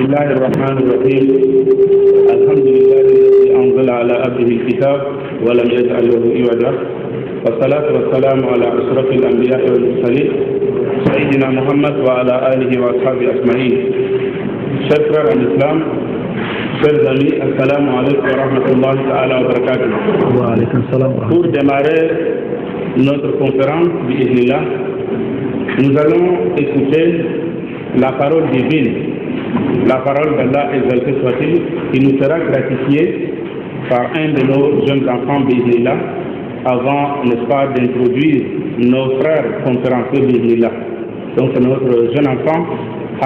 الله الرحمن الرحيم. الحمد لله الذي أنزل على عبده الكتاب ولم يجعل له عوجا، والصلاة والسلام على أشرف الأنبياء والمرسلين سيدنا محمد وعلى آله وأصحابه أجمعين. Chers frères en islam, chers amis, assalamu alaikum wa rahmatullahi ta'ala wa barakatuh. Wa alaikum salam. Pour démarrer notre conférence, bi'idhnillah, nous allons écouter la parole divine, la parole d'Allah exalté soit-il, qui nous sera gratifiée par un de nos jeunes enfants, bi'idhnillah, avant, n'est-ce pas, d'introduire nos frères conférenciers, bi'idhnillah. Donc c'est notre jeune enfant,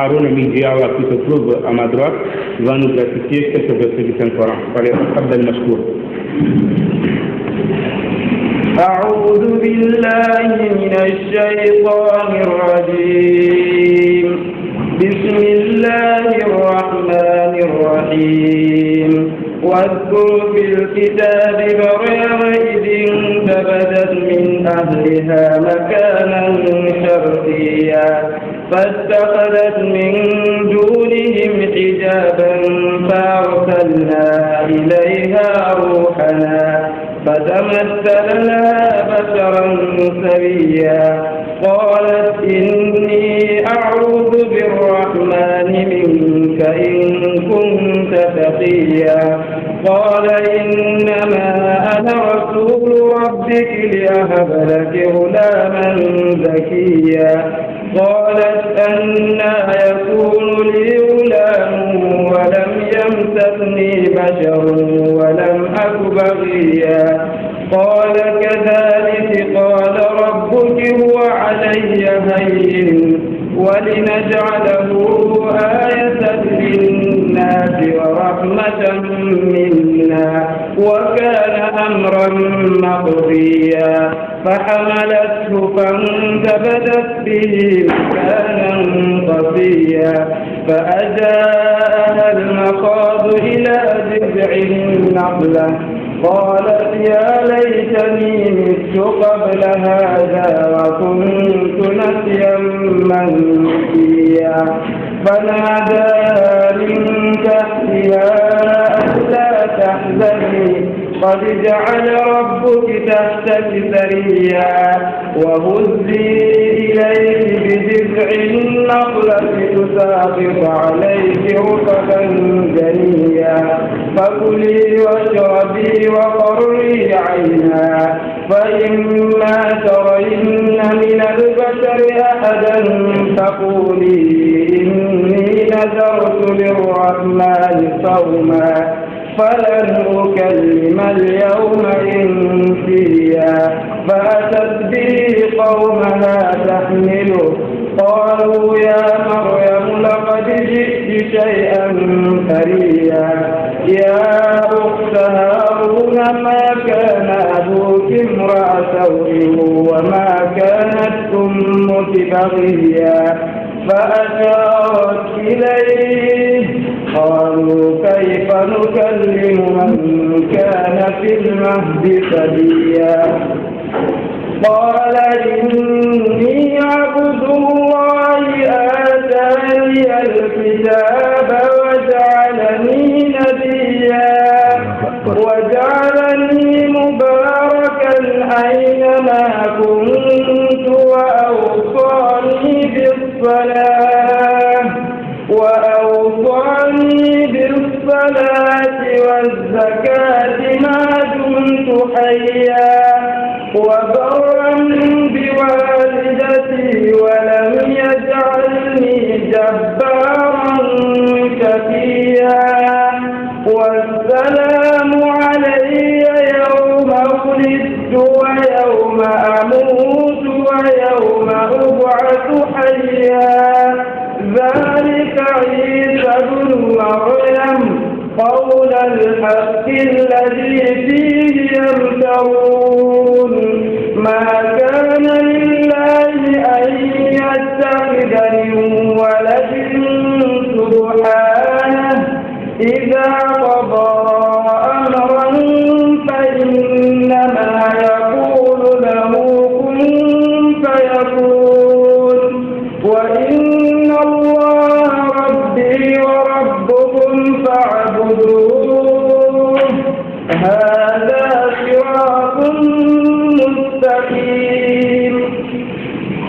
Haroun Amin Diawa, qui se trouve à ma droite, va nous gratifier quelques versets du Saint-Coran. أعوذ بالله من الشيطان الرجيم. بسم الله الرحمن الرحيم. واذكر في الكتاب مريم إذ انتبذت من أهلها مكانا شرقيا فاتخذت من دونهم حجابا فأرسلنا إليها روحنا فتمثل لها بشرا سويا قالت إني أعوذ بالرحمن منك إن كنت تقيا قال إنما أنا رسول ربك لأهب لك غلاما زكيا قالت أنى يكون لي غلام ولم يمسسني بشر ولم أك بغيا قال كذلك قال ربك هو علي هين ولنجعله آية للناس ورحمة منا وكان أمرا مقضيا فحملته فانتبذت به مكانا قصيا فأجاءها المخاض إلى جذع النخلة قالت يا ليتني مت قبل هذا وكنت نسيا منسيا فنادى من تحتها ألا تحزني قد جعل ربك تحتك سريا وهزي إليك بجذع النخلة تساقط عليك رطبا جنيا فكلي واشربي وقري عينا فإما ترين من البشر أحدا فقولي إني نذرت للرحمن صوما فلن أكلم اليوم إنسيا فأتت به قومها تحمله قالوا يا مريم لقد جئت شيئا فريا يا أخت هارون ما كان أبوك امرأ سوء وما كانت أمك بغيا فأشارت إليه قالوا كيف نكلم من كان في المهد صبيا قال إني عبد الله آتاني الكتاب وجعلني نبيا وجعلني مباركا أينما كنت وأوصاني بالصلاة والزكاة ما دمت حيا وبرا بوالدتي ولم يجعلني جبارا شقيا والسلام علي يوم ولدت ويوم أموت ويوم أبعث حيا ذلك عيسى بن مريم قول الحق الذي فيه يمترون ما كان لله أن يتخذ من ولد سبحانه إذا قضى أمرا فإنما يقول له كن فيكون وإن الله ربي وربكم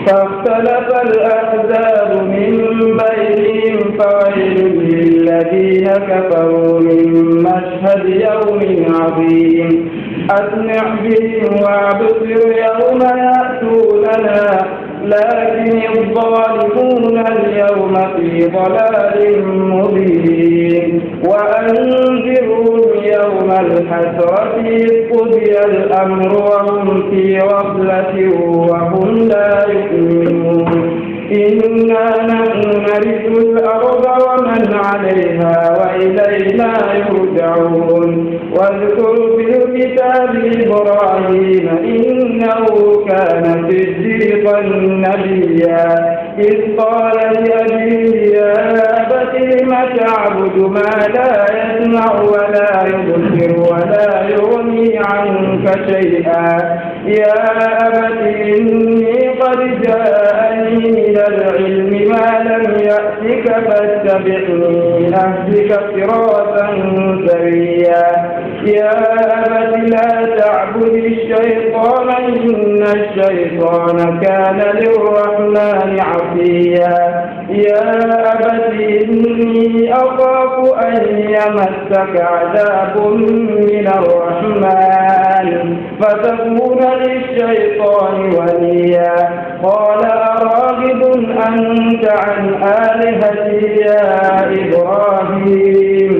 فاختلف الأحزاب من بينهم فويل للذين كفروا من مشهد يوم عظيم أسمع بهم وابصر يوم يأتوننا لكن الظالمون اليوم في ضلال مبين وأنذرهم يوم الحسرة إذ قضي الأمر وهم في غفلة وهم لا يؤمنون إنا نحن نرث الأرض ومن عليها وإلينا يرجعون واذكر في الكتاب إبراهيم إنه كان صديقا نبيا إذ قال لأبيه يا أبت لم تعبد ما لا يسمع ولا يبصر ولا يغني عنك شيئا يا أبت إني قد جاءني من العلم ما لم يأتك فاتبعني أهدك صراطا سويا يا أبت لا تعبد الشيطان إن الشيطان كان للرحمن عصيا يا أبت إني أخاف أن يمسك عذاب من الرحمن فتكون للشيطان وليا قال أراغب أنت عن آلهتي يا إبراهيم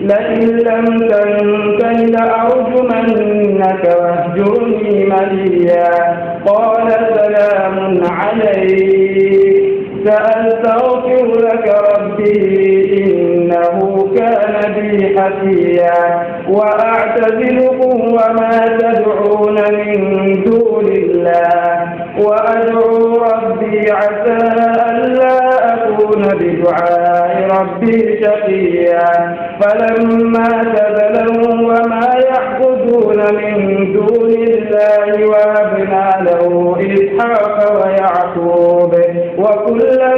لئن لم تنته لأرجمنك واهجرني مليا قال سلام عليك سأستغفر لك ربي إنه كان بي حفيا وأعتزلكم وما تدعون من دون الله وأدعو ربي عسى ألا أكون بدعاء ربي شقيا فلما تبلوا وما يعبدون من دون الله وهبنا له إسحاق ويعقوب وكلا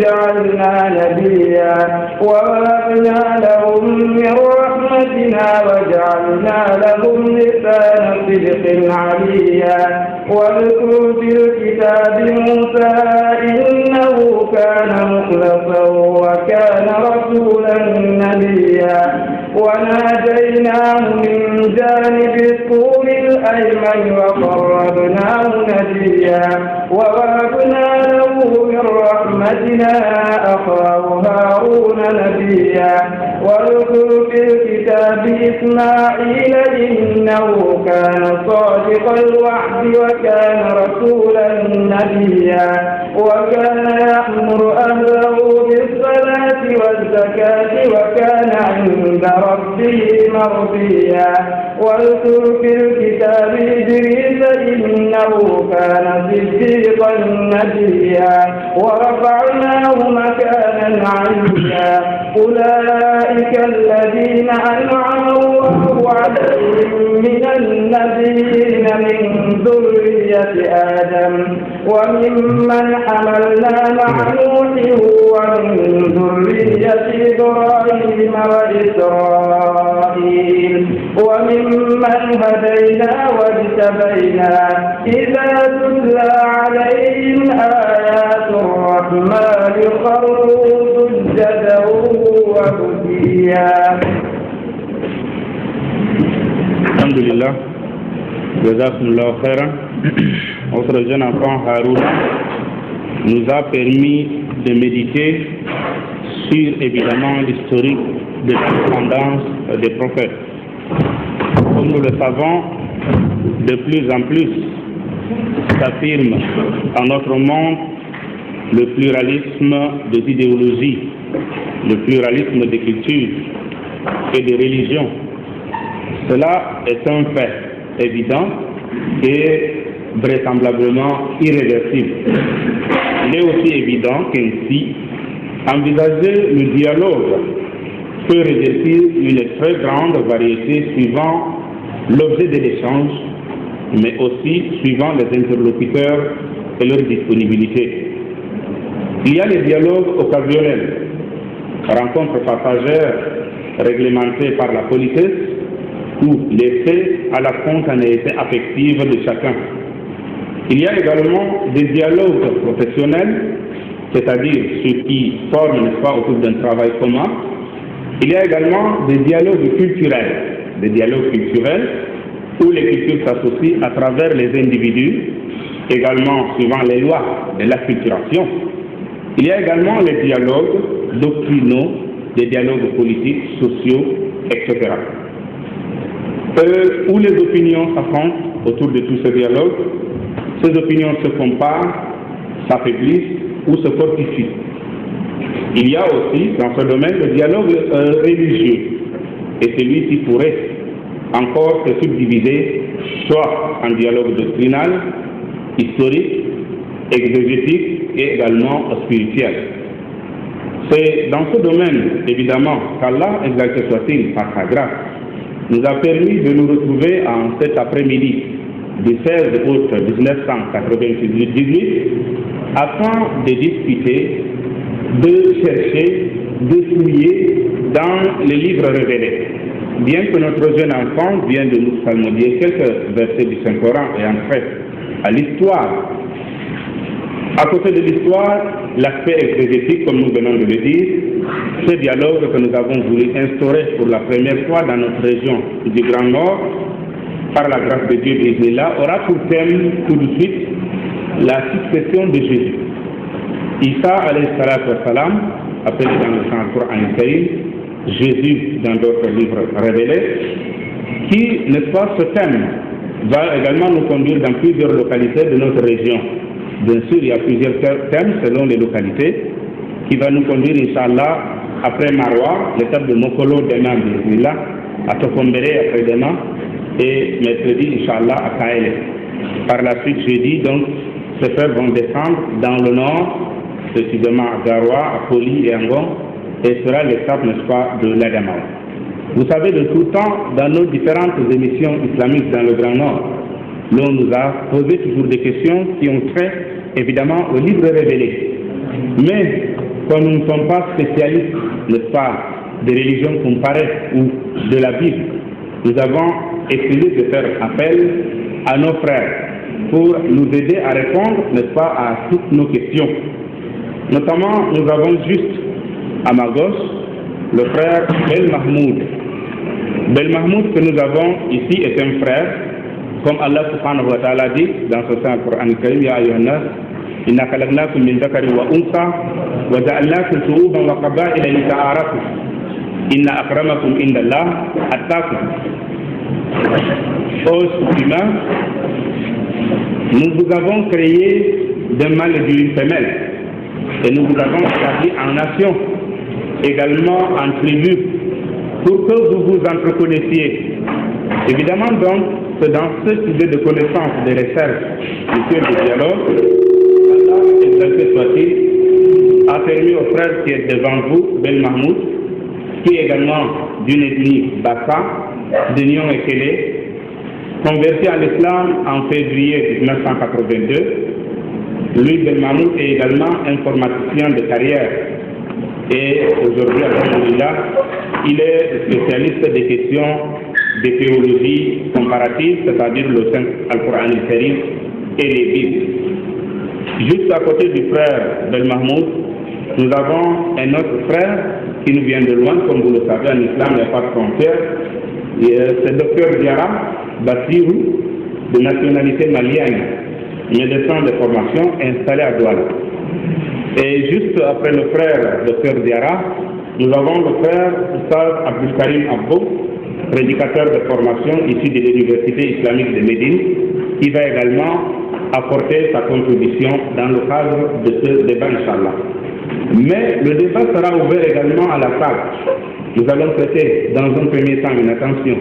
جعلنا نبيا ووهبنا لهم من رحمتنا وجعلنا لهم لسان صدق عليا واذكر في الكتاب موسى إنه كان مخلصا وكان رسولا نبيا وناديناه من جانب الطور الأيمن وقربناه نجيا ووهبنا له من رحمتنا أخاه هارون نبيا واذكر في الكتاب إسماعيل إنه كان صادق الوعد وكان رسولا نبيا وكان يأمر أهله بالصلاة والزكاة وكان عند ربه مرضيا واذكر في الكتاب إدريس إنه كان صديقا نبيا ورفعناه مكانا عليا أولئك الذين أنعم الله عليهم من النبيين من ذرية آدم وممن حملنا مع نوح ومن ذرية إبراهيم وإسرائيل وممن هدينا واجتبينا إذا تتلى عليهم آيات الرحمن خروا سجدا وبكيا. الحمد لله. جزاكم الله خيرا. Notre jeune enfant Harouna nous a permis de méditer sur évidemment l'historique de l'indépendance des prophètes. Comme nous le savons, de plus en plus s'affirme en notre monde le pluralisme des idéologies, le pluralisme des cultures et des religions. Cela est un fait évident et vraisemblablement irréversible. Il est aussi évident qu'ainsi, envisager le dialogue peut revêtir une très grande variété suivant l'objet de l'échange, mais aussi suivant les interlocuteurs et leur disponibilité. Il y a les dialogues occasionnels, rencontres passagères réglementées par la politesse ou laissées à la spontanéité affective de chacun. Il y a également des dialogues professionnels, c'est-à-dire ceux qui forment, n'est-ce pas, autour d'un travail commun. Il y a également des dialogues culturels, où les cultures s'associent à travers les individus, également suivant les lois de l'acculturation. Il y a également les dialogues doctrinaux, des dialogues politiques, sociaux, etc. Où les opinions s'affrontent autour de tous ces dialogues, ces opinions se comparent, s'affaiblissent ou se fortifient. Il y a aussi dans ce domaine le dialogue religieux, et celui-ci pourrait encore se subdiviser soit en dialogue doctrinal, historique, exégétique et également spirituel. C'est dans ce domaine, évidemment, qu'Allah, exalté soit-il par sa grâce, nous a permis de nous retrouver en cet après-midi du 16 août 1998 afin de discuter, de chercher, de fouiller dans les livres révélés. Bien que notre jeune enfant vienne de nous psalmodier quelques versets du Saint-Coran et entrer à l'histoire, à côté de l'histoire, l'aspect exégétique, comme nous venons de le dire, ce dialogue que nous avons voulu instaurer pour la première fois dans notre région du Grand Nord, par la grâce de Dieu bismillah, aura pour thème tout de suite la succession de Jésus. Isa alayhi salatu wa salam, appelé dans le Saint-Coran al-Karim, Jésus dans d'autres livres révélés, qui, n'est-ce pas, ce thème va également nous conduire dans plusieurs localités de notre région. Bien sûr, il y a plusieurs thèmes selon les localités, qui va nous conduire, Inch'Allah, après Marwa, l'étape de Mokolo demain, bismillah, à Tokombere après-demain, et mercredi, Inch'Allah, à Kaele. Par la suite, jeudi, donc, ces frères vont descendre dans le nord, précisément à Garoua, à Poli et Angon, et sera l'étape, n'est-ce pas, de l'Adamaou. Vous savez, de tout temps, dans nos différentes émissions islamiques dans le Grand Nord, l'on nous a posé toujours des questions qui ont trait, évidemment, aux livres révélés. Mais, comme nous ne sommes pas spécialistes, n'est-ce pas, des religions comparées ou de la Bible, nous avons essayé de faire appel à nos frères pour nous aider à répondre, n'est-ce pas, à toutes nos questions. Notamment, nous avons juste à ma gauche le frère Bel Mahmoud. Bel Mahmoud que nous avons ici est un frère, comme Allah subhanahu wa ta'ala dit dans ce Saint Coran al-Karim, Ya ayyuhan nas, inna khalaqnakum min dhakarin wa untha wa ja'alnakum shu'uban wa qaba'ila lita'arafu inna akramakum indallah attaqakum. Ô humains, nous vous avons créé d'un mâle et d'une femelle, et nous vous avons établi en nation, également en tribu, pour que vous vous entreconnaissiez. Évidemment donc, c'est dans ce sujet de connaissance, de recherche, du cœur de dialogue, Allah, exalté soit-il, a permis au frère qui est devant vous, Ben Mahmoud, qui est également d'une ethnie Bassa, de Nyon et Kélé, converti à l'islam en février 1982. Lui, Ben Mahmoud, est également informaticien de carrière. Et aujourd'hui, alhamdoulilah, il est spécialiste des questions de théologie comparative, c'est-à-dire le Saint Al-Qur'an al-Karim et les Bibles. Juste à côté du frère Ben Mahmoud, nous avons un autre frère qui nous vient de loin, comme vous le savez, en islam, il n'y a pas de frontière. C'est le docteur Diarra Bassirou, de nationalité malienne, médecin de formation installé à Douala. Et juste après le frère docteur Diarra, nous avons le frère Ustaz Abdul Karim Abou, prédicateur de formation ici de l'Université islamique de Médine, qui va également apporter sa contribution dans le cadre de ce débat, Inch'Allah. Mais le débat sera ouvert également à la salle. Nous allons traiter dans un premier temps une attention,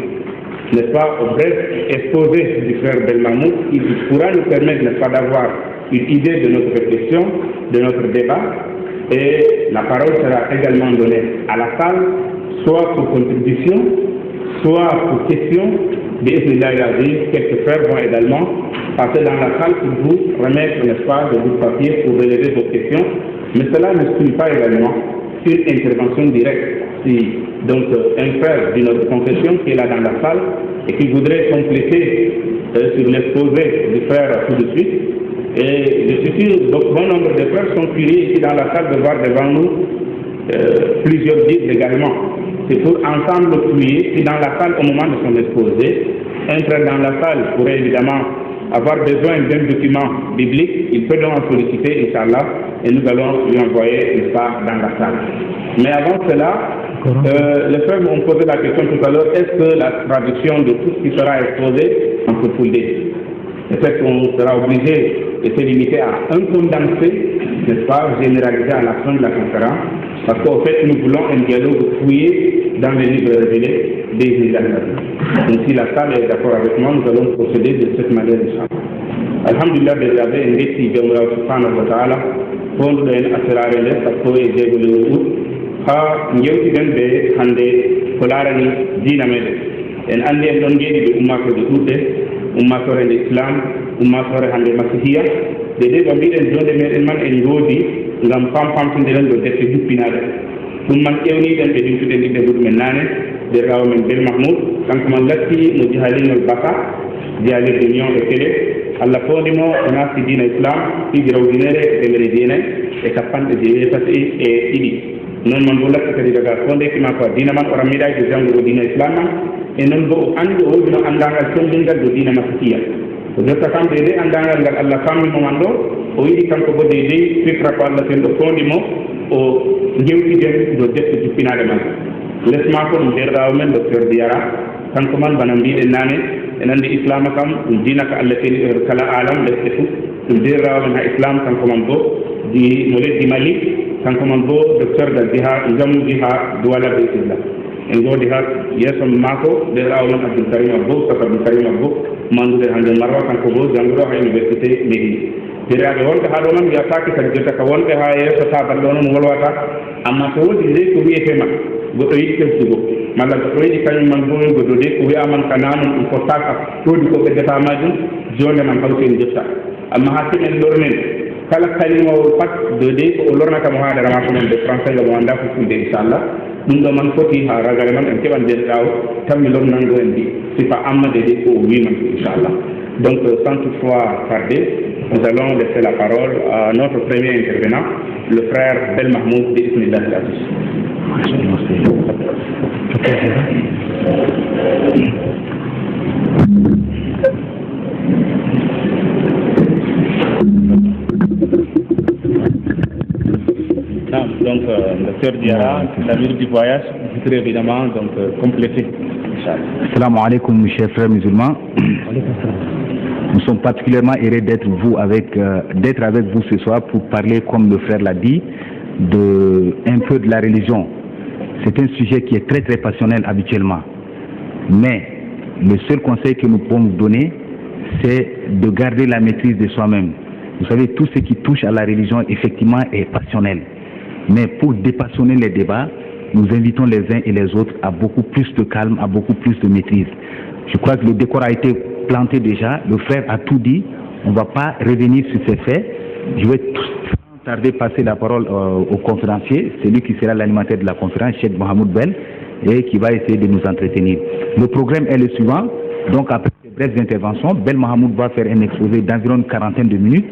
n'est-ce pas, au bref exposé du frère Ben Mahmoud, qui pourra nous permettre, n'est-ce pas, d'avoir une idée de notre réflexion, de notre débat, et la parole sera également donnée à la salle, soit pour contribution, soit pour question. Quelques frères vont également passer dans la salle pour vous remettre, n'est-ce pas, de bouts de papier pour relever vos questions. Mais cela ne suit pas également une intervention directe. Si donc un frère d'une autre confession qui est là dans la salle et qui voudrait compléter sur l'exposé du frère tout de suite. Et je suis sûr que bon nombre de frères sont curieux ici dans la salle de voir devant nous plusieurs guides également. C'est pour ensemble prier. Si dans la salle, au moment de son exposé, entrer dans la salle pourrait évidemment avoir besoin d'un document biblique, il peut donc en solliciter, Inch'Allah, et nous allons lui envoyer ça dans la salle. Mais avant cela, les frères m'ont posé la question tout à l'heure, est-ce que la traduction de tout ce qui sera exposé en peut fouler? Peut-être qu'on sera obligé de se limiter à un condensé, n'est-ce pas, généralisé à la fin de la conférence, parce qu'en fait, nous voulons un dialogue fouillé dans les livres révélés des Israéliens. Donc, si la salle est d'accord avec moi, nous allons procéder de cette manière, Inch'Allah. Alhamdulillah, déjà, un défi de Allah subhanahu wa ta'ala, pour nous assurer les sapos et des goulous, ha, n'y be hande, kolarani, dinamede. En andi en don gedi de ummato de tutte, ummatore l'islam, ummatore hande masihiya, de ɗo mbiɗen jonde meɗen man en ngoodi ngam pampamtodiren ɗo defte juppinaɗe ɗum man ƴewniɗen ɓe dimtuɗen ɗiɗɗe guɗu men naane nder rawa men bel mahmoud kanko man latti mo jihalinol baka jiyalirde ñon e kele allah fondimo o naasti dina islam ɗiɗi rawdinere temere jeenayi e capanɗe jeetati e ɗiɗi noon man bo latti kadi daga fondekima ko dina man o rammiɗaji de janngugo dina islam man e noon bo o andi o woodino anndangal sondingal do dina masikiya o jotta kam de anndangal ngal allah fammimo man ɗo o yiɗi kanko bo deydey fikra ko allah ten ɗo fondimo o jewtiden do defte juppinaɗe man lesma ko ɗum nder rawa men docteur Diarra kanko man bana mbiɗen naane en andi islam kam ɗum dina ko allah teni kala alam lesɗe fof ɗum nder rawa men ha islam kanko man bo mo leddi Mali kanko man bo docteur dal jiha jammuji ha duwala beytillah en goodi ha yeeso maako nder rawa men Abdoul Karim Abbo saka Abdoul Karim Abbo mandude hande marwa kanko bo jannguɗo ha université Médine deraaɓe wonɓe haa ɗo man wiyataake kadi jotta ka wonɓe haa yeeso tabal ɗo noon wolwata amma so woodi nde ko wiyetema goɗɗo yiɗi ɓesdugo malla goɗɗo yiɗi kañum man bo goɗɗo de ko wiyaman ka nanon ɗum fottaka toodi ko ɓeddata majum jonde man hawti en jotta amma ha simen lornen kala kalimawol pat de de ko o lornatamo haadara ma ko men de français ngam o annda ko fulde inchallah ɗum ɗo man foti ha ragare man en keɓan nder ɗaw tan mi lornango en ndi sifa amma de de ko o wiman inchallah. Donc sans toutefois tarder, nous allons laisser la parole à notre premier intervenant, le frère Bel Mahmoud de Ismaïla Aziz. Donc, docteur Diarra, l'avenir du voyage, très évidemment, donc complété. Assalamu alaikum, mes chers frères musulmans. Nous sommes particulièrement heureux d'être avec vous ce soir pour parler, comme le frère l'a dit, un peu de la religion. C'est un sujet qui est très très passionnel habituellement. Mais le seul conseil que nous pouvons vous donner, c'est de garder la maîtrise de soi-même. Vous savez, tout ce qui touche à la religion, effectivement, est passionnel. Mais pour dépassionner les débats, nous invitons les uns et les autres à beaucoup plus de calme, à beaucoup plus de maîtrise. Je crois que le décor a été planté déjà, le frère a tout dit, on ne va pas revenir sur ces faits. Je vais sans tarder passer la parole au conférencier, celui qui sera l'animateur de la conférence, Cheikh Mohamed Bel, et qui va essayer de nous entretenir. Le programme est le suivant, donc après ces brèves interventions, Bel Mohamed va faire un exposé d'environ une quarantaine de minutes.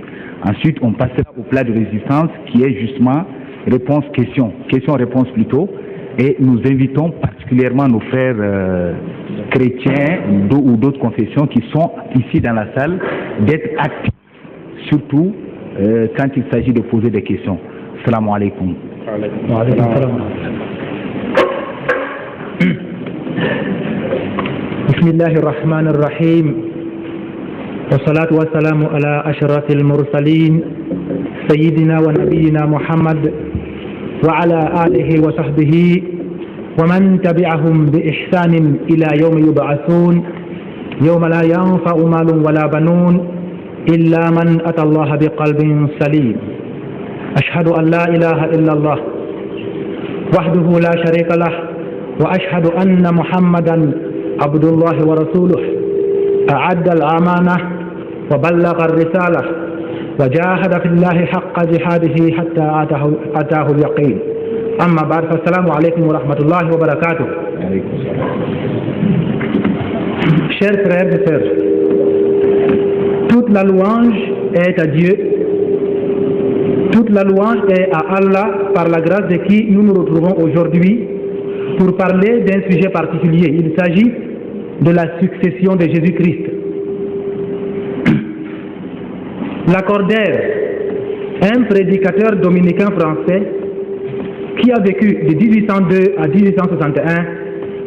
Ensuite, on passera au plat de résistance qui est justement réponse-question, question-réponse plutôt. Et nous invitons particulièrement nos frères chrétiens ou d'autres confessions qui sont ici dans la salle d'être actifs, surtout quand il s'agit de poser des questions. Assalamu alaikum. Bismillahir Rahmanir Rahim. Wassalatu wassalamu ala ashrafil mursalin sayyidina wa nabiyyina Muhammad وعلى آله وصحبه ومن تبعهم بإحسان إلى يوم يبعثون يوم لا ينفع مال ولا بنون إلا من أتى الله بقلب سليم. أشهد أن لا إله إلا الله وحده لا شريك له وأشهد أن محمدا عبد الله ورسوله أعد الأمانة وبلغ الرسالة وجاهد في الله حق جهاده حتى أتاه اليقين. أما بعد فالسلام عليكم ورحمة الله وبركاته. Chers frères et sœurs, Toute la louange est à Dieu. Toute la louange est à Allah, par la grâce de qui nous nous retrouvons aujourd'hui pour parler d'un sujet particulier. Il s'agit de la succession de Jésus-Christ. Lacordaire, un prédicateur dominicain français qui a vécu de 1802 à 1861,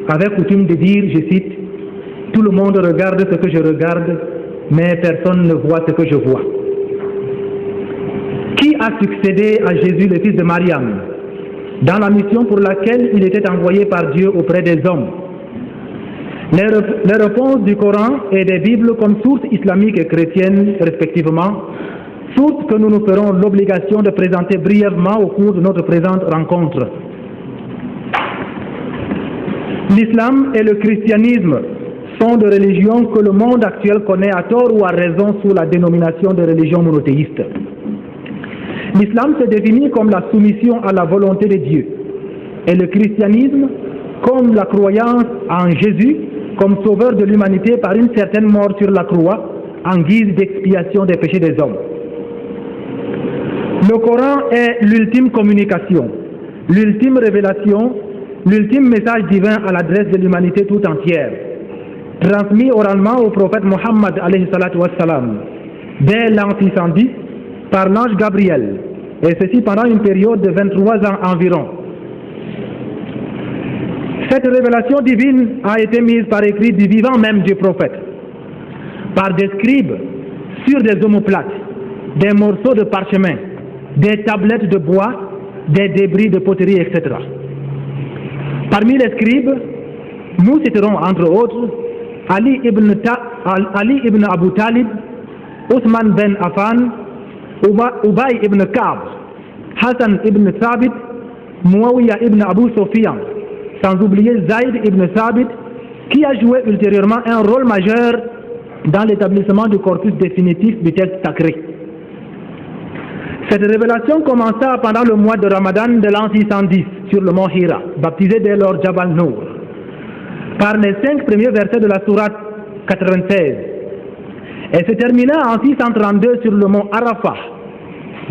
avait coutume de dire, je cite, « Tout le monde regarde ce que je regarde, mais personne ne voit ce que je vois. » Qui a succédé à Jésus, le fils de Mariam, dans la mission pour laquelle il était envoyé par Dieu auprès des hommes? Les réponses du Coran et des Bibles comme sources islamiques et chrétiennes, respectivement, sources que nous nous ferons l'obligation de présenter brièvement au cours de notre présente rencontre. L'islam et le christianisme sont des religions que le monde actuel connaît à tort ou à raison sous la dénomination de religion monothéiste. L'islam se définit comme la soumission à la volonté de Dieu et le christianisme comme la croyance en Jésus comme sauveur de l'humanité par une certaine mort sur la croix en guise d'expiation des péchés des hommes. Le Coran est l'ultime communication, l'ultime révélation, l'ultime message divin à l'adresse de l'humanité tout entière, transmis oralement au prophète Mohammed alayhi salatu wassalam, dès l'an 610 par l'ange Gabriel, et ceci pendant une période de 23 ans environ. Cette révélation divine a été mise par écrit du vivant même du prophète, par des scribes sur des omoplates, des morceaux de parchemin, des tablettes de bois, des débris de poterie, etc. Parmi les scribes, nous citerons entre autres Ali ibn Abu Talib, Othman ben Affan, Ubay ibn Ka'b, Hassan ibn Thabit, Muawiyah ibn Abu Sufyan, sans oublier Zayd ibn Thabit, qui a joué ultérieurement un rôle majeur dans l'établissement du corpus définitif du texte sacré. Cette révélation commença pendant le mois de Ramadan de l'an 610 sur le mont Hira, baptisé dès lors Jabal Nour, par les 5 premiers versets de la sourate 96, et se termina en 632 sur le mont Arafah,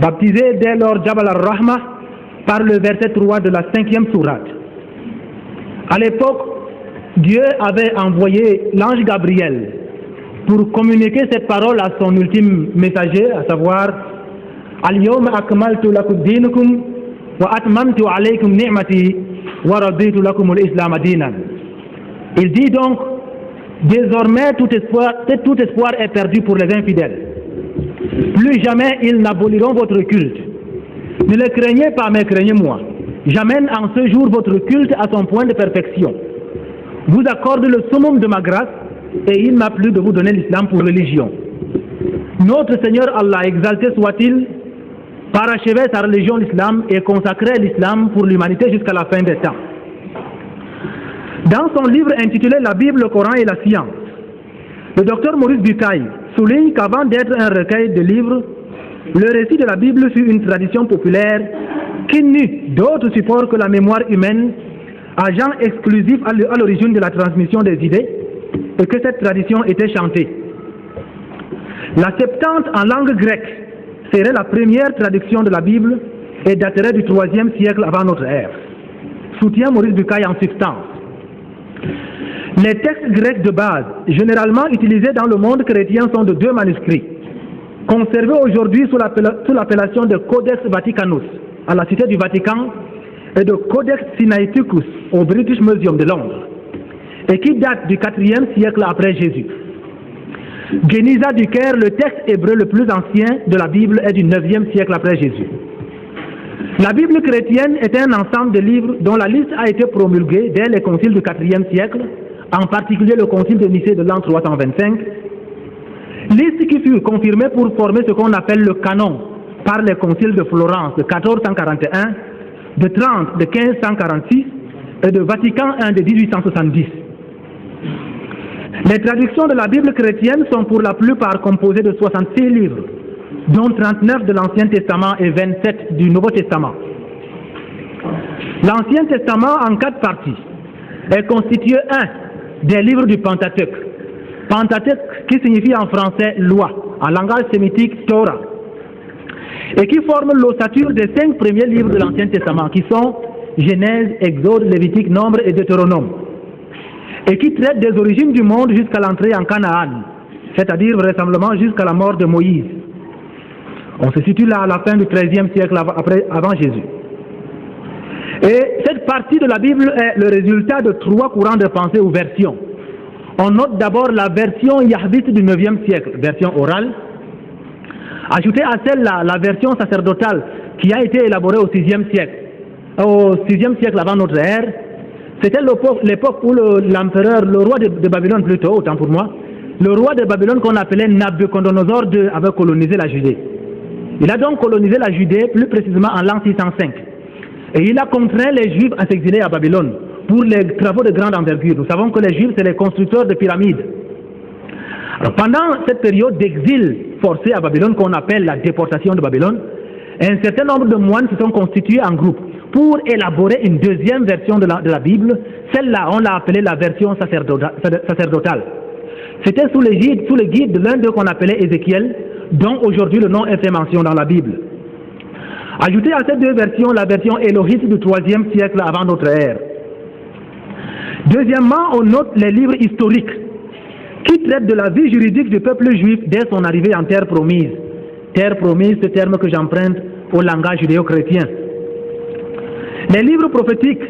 baptisé dès lors Jabal al-Rahma, par le verset 3 de la 5e sourate. À l'époque, Dieu avait envoyé l'ange Gabriel pour communiquer cette parole à son ultime messager, à savoir Al-yawma akmaltu lakum dinakum wa atmamtu alaykum ni'mati wa raditu lakum al-islam dinan. Il dit donc, désormais tout espoir est perdu pour les infidèles. Plus jamais ils n'aboliront votre culte. Ne les craignez pas, mais craignez-moi. J'amène en ce jour votre culte à son point de perfection. Vous accorde le summum de ma grâce et il m'a plu de vous donner l'islam pour religion. Notre Seigneur Allah, exalté soit-il, parachevait sa religion l'islam et consacrait l'islam pour l'humanité jusqu'à la fin des temps. Dans son livre intitulé La Bible, le Coran et la science, le docteur Maurice Bucaille souligne qu'avant d'être un recueil de livres, le récit de la Bible fut une tradition populaire qui n'eut d'autre support que la mémoire humaine, agent exclusif à l'origine de la transmission des idées, et que cette tradition était chantée. La Septante en langue grecque serait la première traduction de la Bible et daterait du IIIe siècle avant notre ère. Soutient Maurice Bucaille en substance. Les textes grecs de base, généralement utilisés dans le monde chrétien, sont de 2 manuscrits, conservés aujourd'hui sous l'appellation de Codex Vaticanus à la Cité du Vatican et de Codex Sinaiticus au British Museum de Londres, et qui datent du IVe siècle après Jésus. Génisa du Caire, le texte hébreu le plus ancien de la Bible, est du 9e siècle après Jésus. La Bible chrétienne est un ensemble de livres dont la liste a été promulguée dès les conciles du IVe siècle, en particulier le concile de Nicée de l'an 325, liste qui fut confirmée pour former ce qu'on appelle le canon par les conciles de Florence de 1441, de Trente de 1546 et de Vatican I de 1870. Les traductions de la Bible chrétienne sont pour la plupart composées de 66 livres, dont 39 de l'Ancien Testament et 27 du Nouveau Testament. L'Ancien Testament, en 4 parties, est constitué des livres du Pentateuque. Pentateuque qui signifie en français loi, en langage sémitique Torah, et qui forment l'ossature des 5 premiers livres de l'Ancien Testament, qui sont Genèse, Exode, Lévitique, Nombre et Deutéronome, et qui traitent des origines du monde jusqu'à l'entrée en Canaan, c'est-à-dire vraisemblablement jusqu'à la mort de Moïse. On se situe là à la fin du XIIIe siècle avant Jésus. Et cette partie de la Bible est le résultat de 3 courants de pensée ou versions. On note d'abord la version yahvite du 9e siècle, version orale, ajoutée à celle-là la version sacerdotale qui a été élaborée au 6e siècle. Au 6e siècle avant notre ère, c'était l'époque où l'empereur, le roi de Babylone plutôt, autant pour moi, le roi de Babylone qu'on appelait Nabuchodonosor II avait colonisé la Judée. Il a donc colonisé la Judée, plus précisément en l'an 605. Et il a contraint les Juifs à s'exiler à Babylone pour les travaux de grande envergure. Nous savons que les Juifs, c'est les constructeurs de pyramides. Alors, pendant cette période d'exil forcé à Babylone, qu'on appelle la déportation de Babylone, un certain nombre de moines se sont constitués en groupe pour élaborer une deuxième version de la Bible. Celle-là, on l'a appelée la version sacerdotale. C'était sous le guide de l'un d'eux qu'on appelait Ézéchiel, dont aujourd'hui le nom est fait mention dans la Bible. Ajoutez à ces 2 versions la version élohiste du 3e siècle avant notre ère. Deuxièmement, on note les livres historiques qui traitent de la vie juridique du peuple juif dès son arrivée en terre promise. Terre promise, ce terme que j'emprunte au langage judéo-chrétien. Les livres prophétiques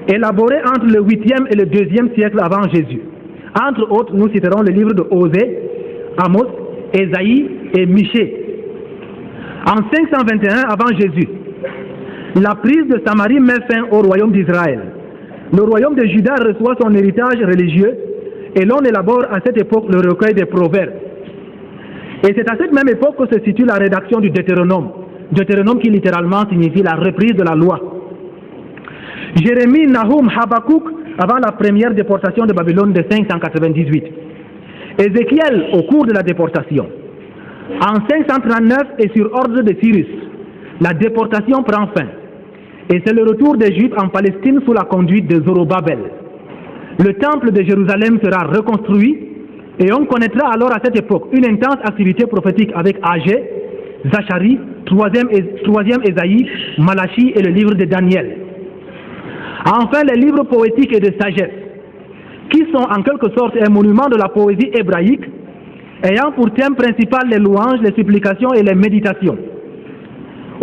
élaborés entre le 8e et le 2e siècle avant Jésus. Entre autres, nous citerons les livres de Osée, Amos, Ésaïe et Michée. En 521 avant Jésus, la prise de Samarie met fin au royaume d'Israël. Le royaume de Juda reçoit son héritage religieux et l'on élabore à cette époque le recueil des proverbes. Et c'est à cette même époque que se situe la rédaction du Deutéronome. Deutéronome qui littéralement signifie la reprise de la loi. Jérémie, Nahum, Habakkuk avant la première déportation de Babylone de 598. Ézéchiel au cours de la déportation. En 539 et sur ordre de Cyrus, la déportation prend fin. Et c'est le retour des Juifs en Palestine sous la conduite de Zorobabel. Le temple de Jérusalem sera reconstruit et on connaîtra alors à cette époque une intense activité prophétique avec Agé, Zacharie, 3e Ésaïe, Malachie et le livre de Daniel. Enfin, les livres poétiques et de sagesse, qui sont en quelque sorte un monument de la poésie hébraïque, ayant pour thème principal les louanges, les supplications et les méditations.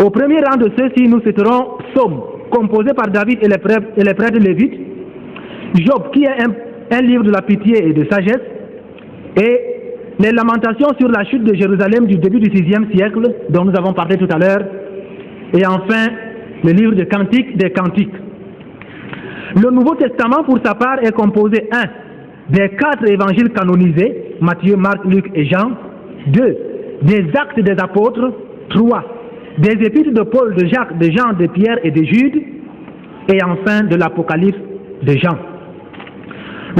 Au premier rang de ceux-ci, nous citerons Psaume, composé par David et les prêtres lévites, Job, qui est un livre de la pitié et de sagesse, et les lamentations sur la chute de Jérusalem du début du 6e siècle, dont nous avons parlé tout à l'heure, et enfin, le livre des Cantiques. Le Nouveau Testament, pour sa part, est composé 1. Des 4 évangiles canonisés, Matthieu, Marc, Luc et Jean. 2. Des Actes des Apôtres. 3. Des Épîtres de Paul, de Jacques, de Jean, de Pierre et de Jude. Et enfin, de l'Apocalypse de Jean.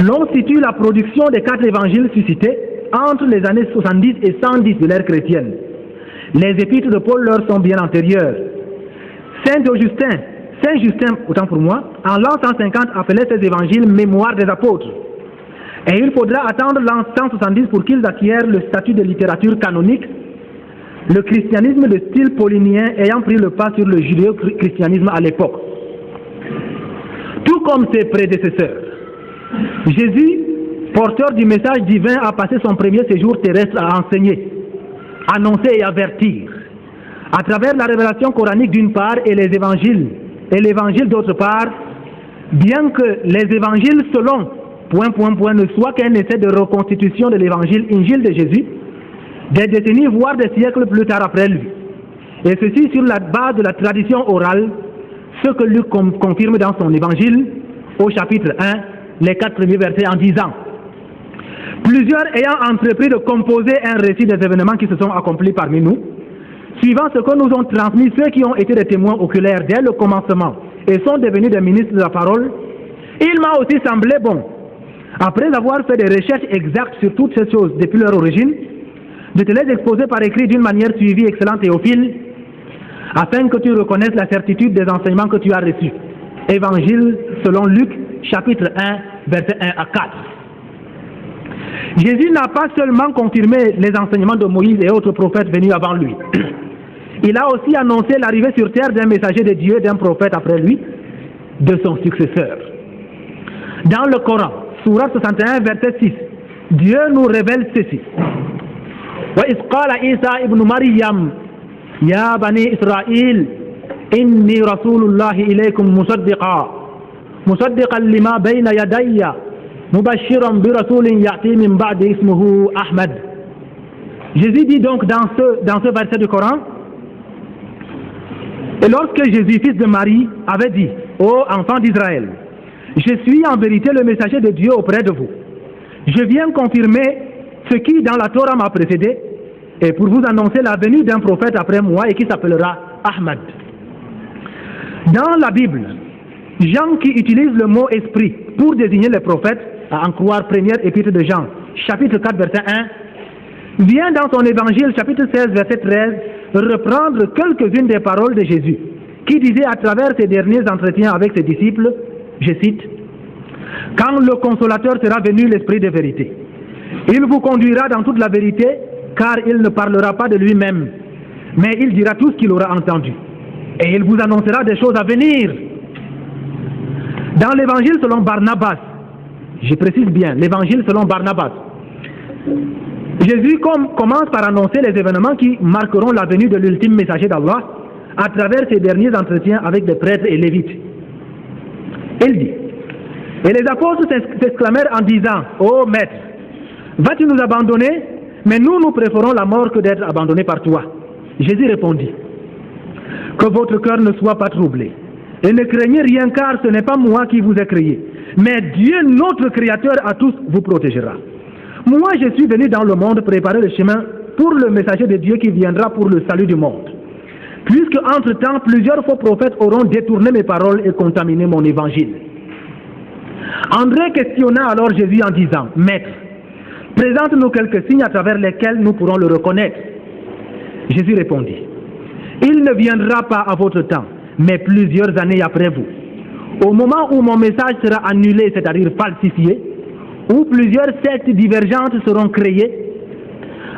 L'on situe la production des 4 évangiles suscités entre les années 70 et 110 de l'ère chrétienne. Les Épîtres de Paul leur sont bien antérieurs. Saint Justin, autant pour moi, en l'an 150 appelait ces évangiles mémoires des apôtres. Et il faudra attendre l'an 170 pour qu'ils acquièrent le statut de littérature canonique, le christianisme de style paulinien ayant pris le pas sur le judéo-christianisme à l'époque. Tout comme ses prédécesseurs, Jésus, porteur du message divin, a passé son premier séjour terrestre à enseigner, annoncer et avertir, à travers la révélation coranique d'une part et les évangiles, et l'évangile d'autre part, bien que les évangiles selon ne soient qu'un essai de reconstitution de l'évangile Injil de Jésus, des décennies voire des siècles plus tard après lui. Et ceci sur la base de la tradition orale, ce que Luc confirme dans son évangile au chapitre 1, les 4 premiers versets en disant: plusieurs ayant entrepris de composer un récit des événements qui se sont accomplis parmi nous, suivant ce que nous ont transmis ceux qui ont été des témoins oculaires dès le commencement et sont devenus des ministres de la parole, il m'a aussi semblé bon, après avoir fait des recherches exactes sur toutes ces choses depuis leur origine, de te les exposer par écrit d'une manière suivie, excellente Théophile, afin que tu reconnaisses la certitude des enseignements que tu as reçus. Évangile selon Luc, chapitre 1, versets 1 à 4. Jésus n'a pas seulement confirmé les enseignements de Moïse et autres prophètes venus avant lui. Il a aussi annoncé l'arrivée sur terre d'un messager de Dieu, d'un prophète après lui, de son successeur. Dans le Coran, Sourate 61, verset 6, Dieu nous révèle ceci. وَإِذْ قَالَ عِيسَى ابْنُ مَرْيَمَ يَا بَنِي إِسْرَائِيلَ إِنِّي رَسُولُ اللَّهِ إِلَيْكُمْ مُصَدِّقًا لِمَا بَيْنَ يَدَيَّ مُبَشِّرًا بِرَسُولٍ يَأْتِي مِنْ بَعْدِ اسْمُهُ أَحْمَدَ. Jésus dit donc dans ce verset du Coran, et lorsque Jésus, fils de Marie, avait dit, ô enfants d'Israël, je suis en vérité le messager de Dieu auprès de vous. Je viens confirmer ce qui dans la Torah m'a précédé et pour vous annoncer la venue d'un prophète après moi et qui s'appellera Ahmad. Dans la Bible, Jean qui utilise le mot esprit pour désigner les prophètes, à en croire première épître de Jean, chapitre 4, verset 1, vient dans son évangile, chapitre 16, verset 13, reprendre quelques-unes des paroles de Jésus, qui disait à travers ses derniers entretiens avec ses disciples, je cite, « Quand le consolateur sera venu, l'esprit de vérité, il vous conduira dans toute la vérité, car il ne parlera pas de lui-même, mais il dira tout ce qu'il aura entendu, et il vous annoncera des choses à venir. » Dans l'évangile selon Barnabas, je précise bien, l'évangile selon Barnabas, Jésus commence par annoncer les événements qui marqueront la venue de l'ultime messager d'Allah à travers ses derniers entretiens avec des prêtres et lévites. Il dit, et les apôtres s'exclamèrent en disant, ô maître, vas-tu nous abandonner? Mais nous préférons la mort que d'être abandonnés par toi. Jésus répondit, que votre cœur ne soit pas troublé, et ne craignez rien car ce n'est pas moi qui vous ai créé, mais Dieu, notre Créateur à tous, vous protégera. Moi, je suis venu dans le monde préparer le chemin pour le messager de Dieu qui viendra pour le salut du monde. Puisque, entre-temps, plusieurs faux prophètes auront détourné mes paroles et contaminé mon évangile. André questionna alors Jésus en disant, Maître, présente-nous quelques signes à travers lesquels nous pourrons le reconnaître. Jésus répondit, il ne viendra pas à votre temps, mais plusieurs années après vous. Au moment où mon message sera annulé, c'est-à-dire falsifié, où plusieurs sectes divergentes seront créées,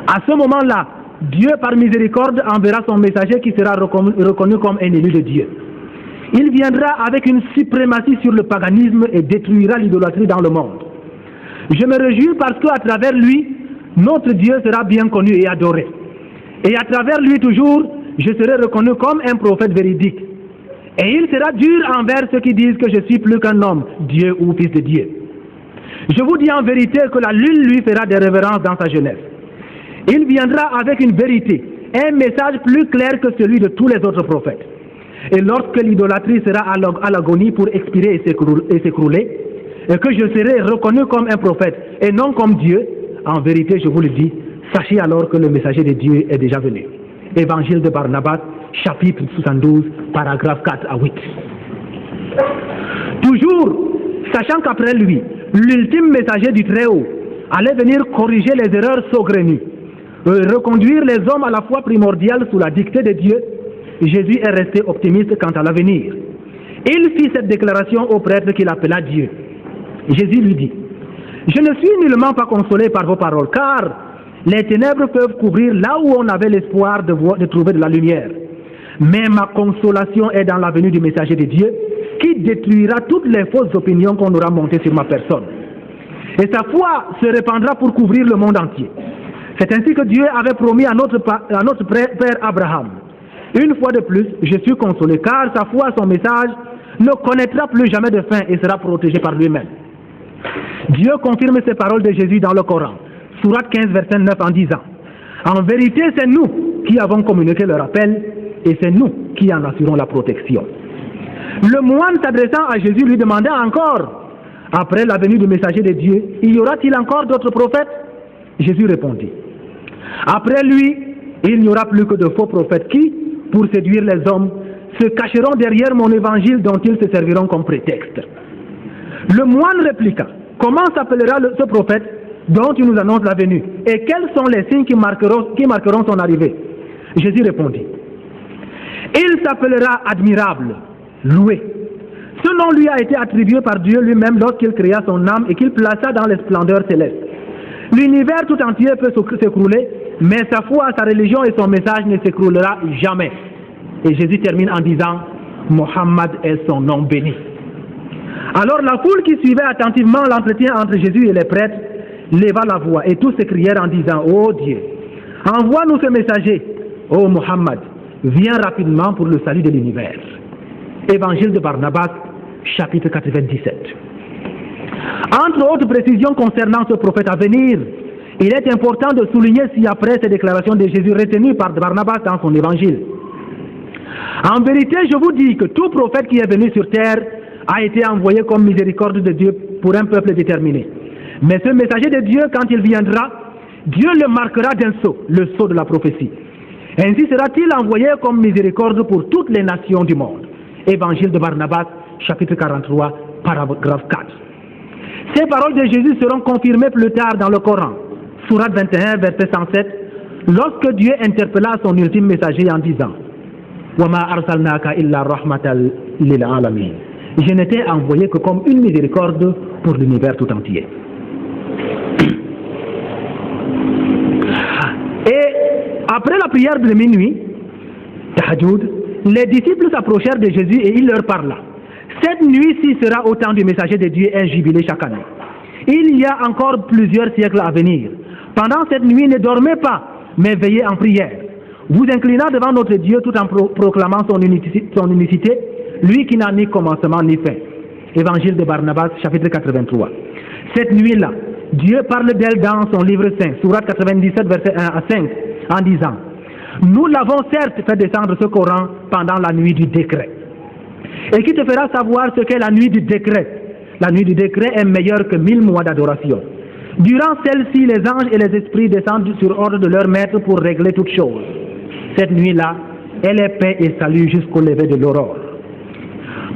à ce moment-là, Dieu par miséricorde enverra son messager qui sera reconnu comme un élu de Dieu. Il viendra avec une suprématie sur le paganisme et détruira l'idolâtrie dans le monde. Je me réjouis parce qu'à travers lui, notre Dieu sera bien connu et adoré. Et à travers lui toujours, je serai reconnu comme un prophète véridique. Et il sera dur envers ceux qui disent que je suis plus qu'un homme, Dieu ou fils de Dieu. Je vous dis en vérité que la lune lui fera des révérences dans sa jeunesse. Il viendra avec une vérité, un message plus clair que celui de tous les autres prophètes. Et lorsque l'idolâtrie sera à l'agonie pour expirer et s'écrouler, et que je serai reconnu comme un prophète et non comme Dieu, en vérité, je vous le dis, sachez alors que le messager de Dieu est déjà venu. Évangile de Barnabas, chapitre 72, paragraphe 4 à 8. Toujours, sachant qu'après lui, l'ultime messager du Très-Haut allait venir corriger les erreurs saugrenues, reconduire les hommes à la foi primordiale sous la dictée de Dieu, Jésus est resté optimiste quant à l'avenir. Il fit cette déclaration au prêtre qu'il appela Dieu. Jésus lui dit, je ne suis nullement pas consolé par vos paroles, car les ténèbres peuvent couvrir là où on avait l'espoir de trouver de la lumière. Mais ma consolation est dans la venue du messager de Dieu, qui détruira toutes les fausses opinions qu'on aura montées sur ma personne. Et sa foi se répandra pour couvrir le monde entier. C'est ainsi que Dieu avait promis à notre père Abraham. Une fois de plus, je suis consolé, car sa foi, son message, ne connaîtra plus jamais de fin et sera protégé par lui-même. Dieu confirme ces paroles de Jésus dans le Coran, Sourate 15, verset 9, en disant, en vérité, c'est nous qui avons communiqué le rappel et c'est nous qui en assurons la protection. Le moine s'adressant à Jésus lui demanda encore, après la venue du messager de Dieu, y aura-t-il encore d'autres prophètes? Jésus répondit, après lui, il n'y aura plus que de faux prophètes qui, pour séduire les hommes, se cacheront derrière mon évangile dont ils se serviront comme prétexte. Le moine répliqua, comment s'appellera ce prophète dont tu nous annonces la venue? Et quels sont les signes qui marqueront son arrivée? Jésus répondit, il s'appellera admirable, loué. Ce nom lui a été attribué par Dieu lui-même lorsqu'il créa son âme et qu'il plaça dans les splendeurs célestes. L'univers tout entier peut s'écrouler, mais sa foi, sa religion et son message ne s'écroulera jamais. Et Jésus termine en disant, Mohammed est son nom béni. Alors la foule qui suivait attentivement l'entretien entre Jésus et les prêtres leva la voix et tous s'écrièrent en disant, ô Dieu, envoie-nous ce messager, ô Mohammed, viens rapidement pour le salut de l'univers. Évangile de Barnabas, chapitre 97. Entre autres précisions concernant ce prophète à venir, il est important de souligner ci-après ces déclarations de Jésus retenues par Barnabas dans son évangile. En vérité, je vous dis que tout prophète qui est venu sur terre a été envoyé comme miséricorde de Dieu pour un peuple déterminé. Mais ce messager de Dieu, quand il viendra, Dieu le marquera d'un sceau, le sceau de la prophétie. Ainsi sera-t-il envoyé comme miséricorde pour toutes les nations du monde. Évangile de Barnabas, chapitre 43, paragraphe 4. Ces paroles de Jésus seront confirmées plus tard dans le Coran, sourate 21, verset 107, lorsque Dieu interpella son ultime messager en disant « Wa ma arsalnaka illa rahmatal lil alamin » Je n'étais envoyé que comme une miséricorde pour l'univers tout entier. Et après la prière de minuit, Tahajjud, les disciples s'approchèrent de Jésus et il leur parla. Cette nuit-ci sera au temps du messager de Dieu un jubilé chaque année. Il y a encore plusieurs siècles à venir. Pendant cette nuit, ne dormez pas, mais veillez en prière. Vous inclinant devant notre Dieu tout en proclamant son unicité, lui qui n'a ni commencement ni fin. Évangile de Barnabas, chapitre 83. Cette nuit-là, Dieu parle d'elle dans son livre saint, sourate 97, verset 1 à 5, en disant « Nous l'avons certes fait descendre ce Coran pendant la nuit du décret. » Et qui te fera savoir ce qu'est la nuit du décret? La nuit du décret est meilleure que 1000 mois d'adoration. Durant celle-ci, les anges et les esprits descendent sur ordre de leur maître pour régler toutes choses. Cette nuit-là, elle est paix et salut jusqu'au lever de l'aurore.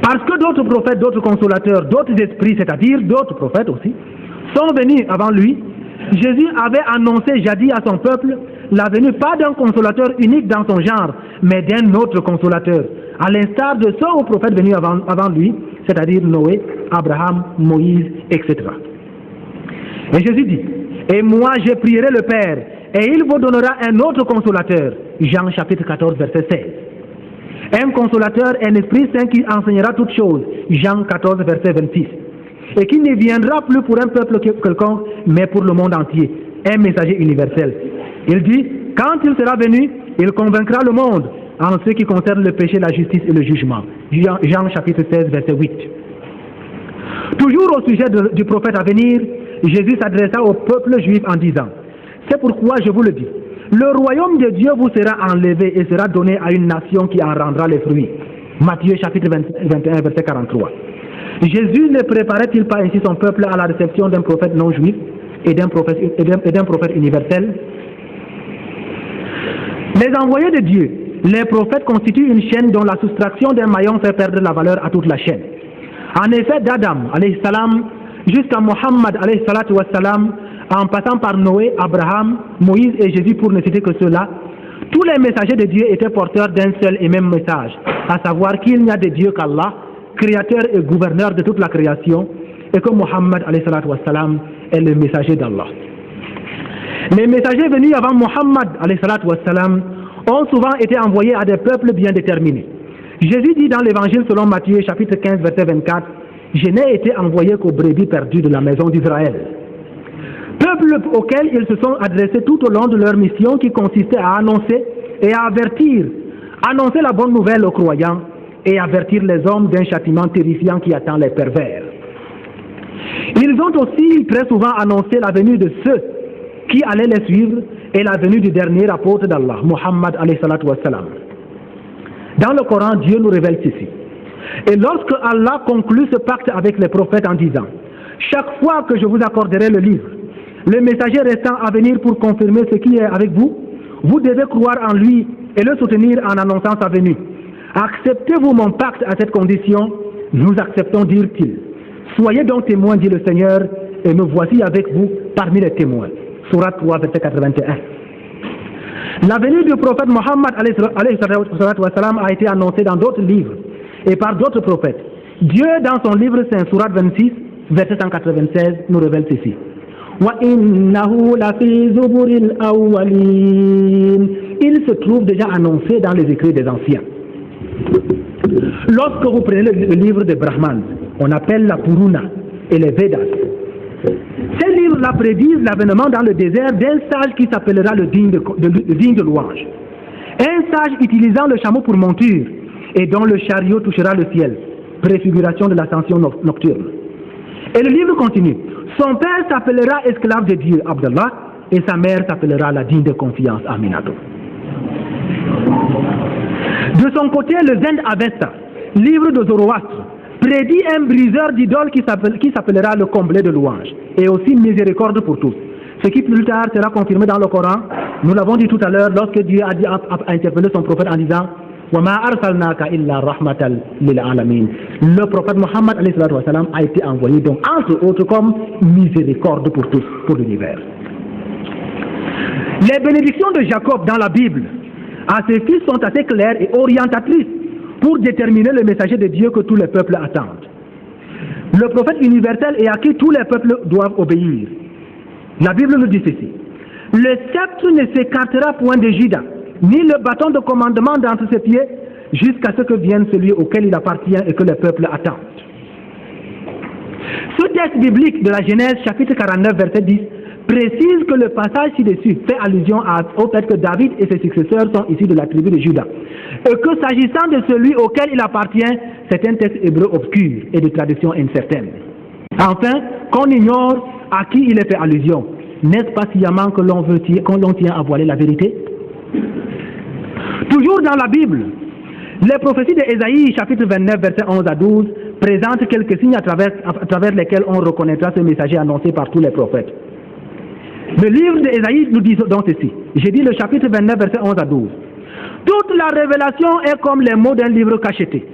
Parce que d'autres prophètes, d'autres consolateurs, d'autres esprits, c'est-à-dire d'autres prophètes aussi, sont venus avant lui, Jésus avait annoncé jadis à son peuple la venue pas d'un consolateur unique dans son genre, mais d'un autre consolateur, à l'instar de ceux aux prophètes venus avant lui, c'est-à-dire Noé, Abraham, Moïse, etc. Et Jésus dit, et moi je prierai le Père, et il vous donnera un autre consolateur, Jean chapitre 14, verset 16. Un consolateur, un Esprit Saint qui enseignera toutes choses, Jean 14, verset 26. Et qui ne viendra plus pour un peuple quelconque, mais pour le monde entier, un messager universel. Il dit, quand il sera venu, il convaincra le monde en ce qui concerne le péché, la justice et le jugement. Jean chapitre 16, verset 8. Toujours au sujet du prophète à venir, Jésus s'adressa au peuple juif en disant, c'est pourquoi je vous le dis, le royaume de Dieu vous sera enlevé et sera donné à une nation qui en rendra les fruits. Matthieu chapitre 21, verset 43. Jésus ne préparait-il pas ainsi son peuple à la réception d'un prophète non juif et d'un prophète universel? Les envoyés de Dieu, les prophètes constituent une chaîne dont la soustraction d'un maillon fait perdre la valeur à toute la chaîne. En effet, d'Adam alayhi salam jusqu'à Mohammed alayhi salatu wassalam, en passant par Noé, Abraham, Moïse et Jésus pour ne citer que ceux-là, tous les messagers de Dieu étaient porteurs d'un seul et même message, à savoir qu'il n'y a de Dieu qu'Allah, créateur et gouverneur de toute la création, et que Mohammed alayhi salatu wassalam est le messager d'Allah. Les messagers venus avant Mohammed alayhi salatu wassalam ont souvent été envoyés à des peuples bien déterminés. Jésus dit dans l'évangile selon Matthieu chapitre 15 verset 24, « Je n'ai été envoyé qu'aux brebis perdues de la maison d'Israël. » Peuple auquel ils se sont adressés tout au long de leur mission qui consistait à annoncer et à avertir, annoncer la bonne nouvelle aux croyants et avertir les hommes d'un châtiment terrifiant qui attend les pervers. Ils ont aussi très souvent annoncé la venue de ceux qui allaient les suivre et la venue du dernier apôtre d'Allah, Muhammad alayhi salatu wassalam. Dans le Coran, Dieu nous révèle ceci. Et lorsque Allah conclut ce pacte avec les prophètes en disant, chaque fois que je vous accorderai le livre, le messager restant à venir pour confirmer ce qui est avec vous, vous devez croire en lui et le soutenir en annonçant sa venue. Acceptez-vous mon pacte à cette condition? Nous acceptons, dirent-ils. Soyez donc témoins, dit le Seigneur, et me voici avec vous parmi les témoins. Sourate 3, verset 81. La venue du prophète Mohammed a été annoncée dans d'autres livres et par d'autres prophètes. Dieu, dans son livre saint, Sourate 26, verset 196, nous révèle ceci. وَإِنَّهُ لَفِي زُبُرِ الْأَوَّلِينَ. Il se trouve déjà annoncé dans les écrits des anciens. Lorsque vous prenez le livre de Brahman, on appelle la Purana et les Vedas. Ces livres-là prédisent l'avènement dans le désert d'un sage qui s'appellera le digne de louange. Un sage utilisant le chameau pour monture et dont le chariot touchera le ciel, préfiguration de l'ascension nocturne. Et le livre continue. Son père s'appellera esclave de Dieu, Abdallah, et sa mère s'appellera la digne de confiance, Aminato. De son côté, le Zend Avesta, livre de Zoroastre, prédit un briseur d'idoles qui s'appellera le comblé de louange, et aussi miséricorde pour tous. Ce qui plus tard sera confirmé dans le Coran. Nous l'avons dit tout à l'heure lorsque Dieu a interpellé son prophète en disant وَمَا أَرْسَلْنَاكَ إِلَّا رَحْمَةً لِلْعَالَمِينَ. Le prophète Mohammed a été envoyé donc entre autres comme miséricorde pour tous, pour l'univers. Les bénédictions de Jacob dans la Bible à ses fils sont assez claires et orientatrices pour déterminer le messager de Dieu que tous les peuples attendent. Le prophète universel et à qui tous les peuples doivent obéir. La Bible nous dit ceci. Le sceptre ne s'écartera point de Juda, ni le bâton de commandement d'entre ses pieds, jusqu'à ce que vienne celui auquel il appartient et que le peuple attend. Ce texte biblique de la Genèse, chapitre 49, verset 10, précise que le passage ci-dessus fait allusion au fait que David et ses successeurs sont issus de la tribu de Juda, et que s'agissant de celui auquel il appartient, c'est un texte hébreu obscur et de tradition incertaine. Enfin, qu'on ignore à qui il est fait allusion. N'est-ce pas sciemment que l'on tient à voiler la vérité? Toujours dans la Bible, les prophéties d'Ésaïe, chapitre 29, versets 11 à 12, présentent quelques signes à travers lesquels on reconnaîtra ce messager annoncé par tous les prophètes. Le livre d'Ésaïe nous dit donc ceci. J'ai dit le chapitre 29, versets 11 à 12. Toute la révélation est comme les mots d'un livre cacheté,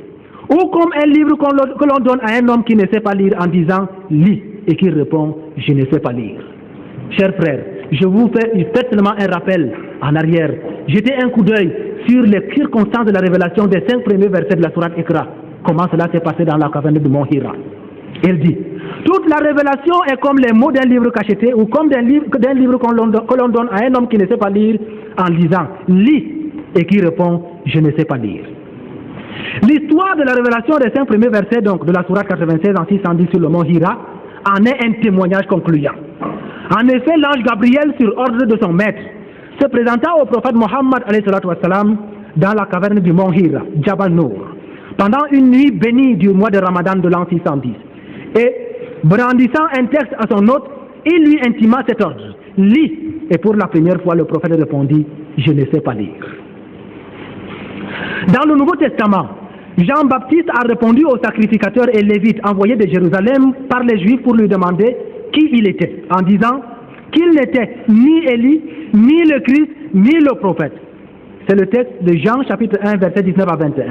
ou comme un livre que l'on donne à un homme qui ne sait pas lire en disant « lis » et qui répond « je ne sais pas lire ». Chers frères, je vous fais seulement un rappel en arrière. Jetez un coup d'œil sur les circonstances de la révélation des 5 premiers versets de la sourate Iqra. Comment cela s'est passé dans la caverne de Mont Hira. Il dit, toute la révélation est comme les mots d'un livre cacheté ou comme d'un livre que l'on donne à un homme qui ne sait pas lire en lisant « lis » et qui répond « je ne sais pas lire ». L'histoire de la révélation des 5 premiers versets donc, de la sourate 96 en 610 sur le mont Hira en est un témoignage concluant. En effet, l'ange Gabriel, sur ordre de son maître, se présenta au prophète Mohammed dans la caverne du mont Hira, Jabal Nour, pendant une nuit bénie du mois de Ramadan de l'an 610. Et, brandissant un texte à son hôte, il lui intima cet ordre. Lis. Et pour la première fois, le prophète répondit, je ne sais pas lire. Dans le Nouveau Testament, Jean-Baptiste a répondu aux sacrificateurs et lévites envoyés de Jérusalem par les Juifs pour lui demander qui il était, en disant qu'il n'était ni Élie, ni le Christ, ni le prophète. C'est le texte de Jean, chapitre 1, verset 19 à 21.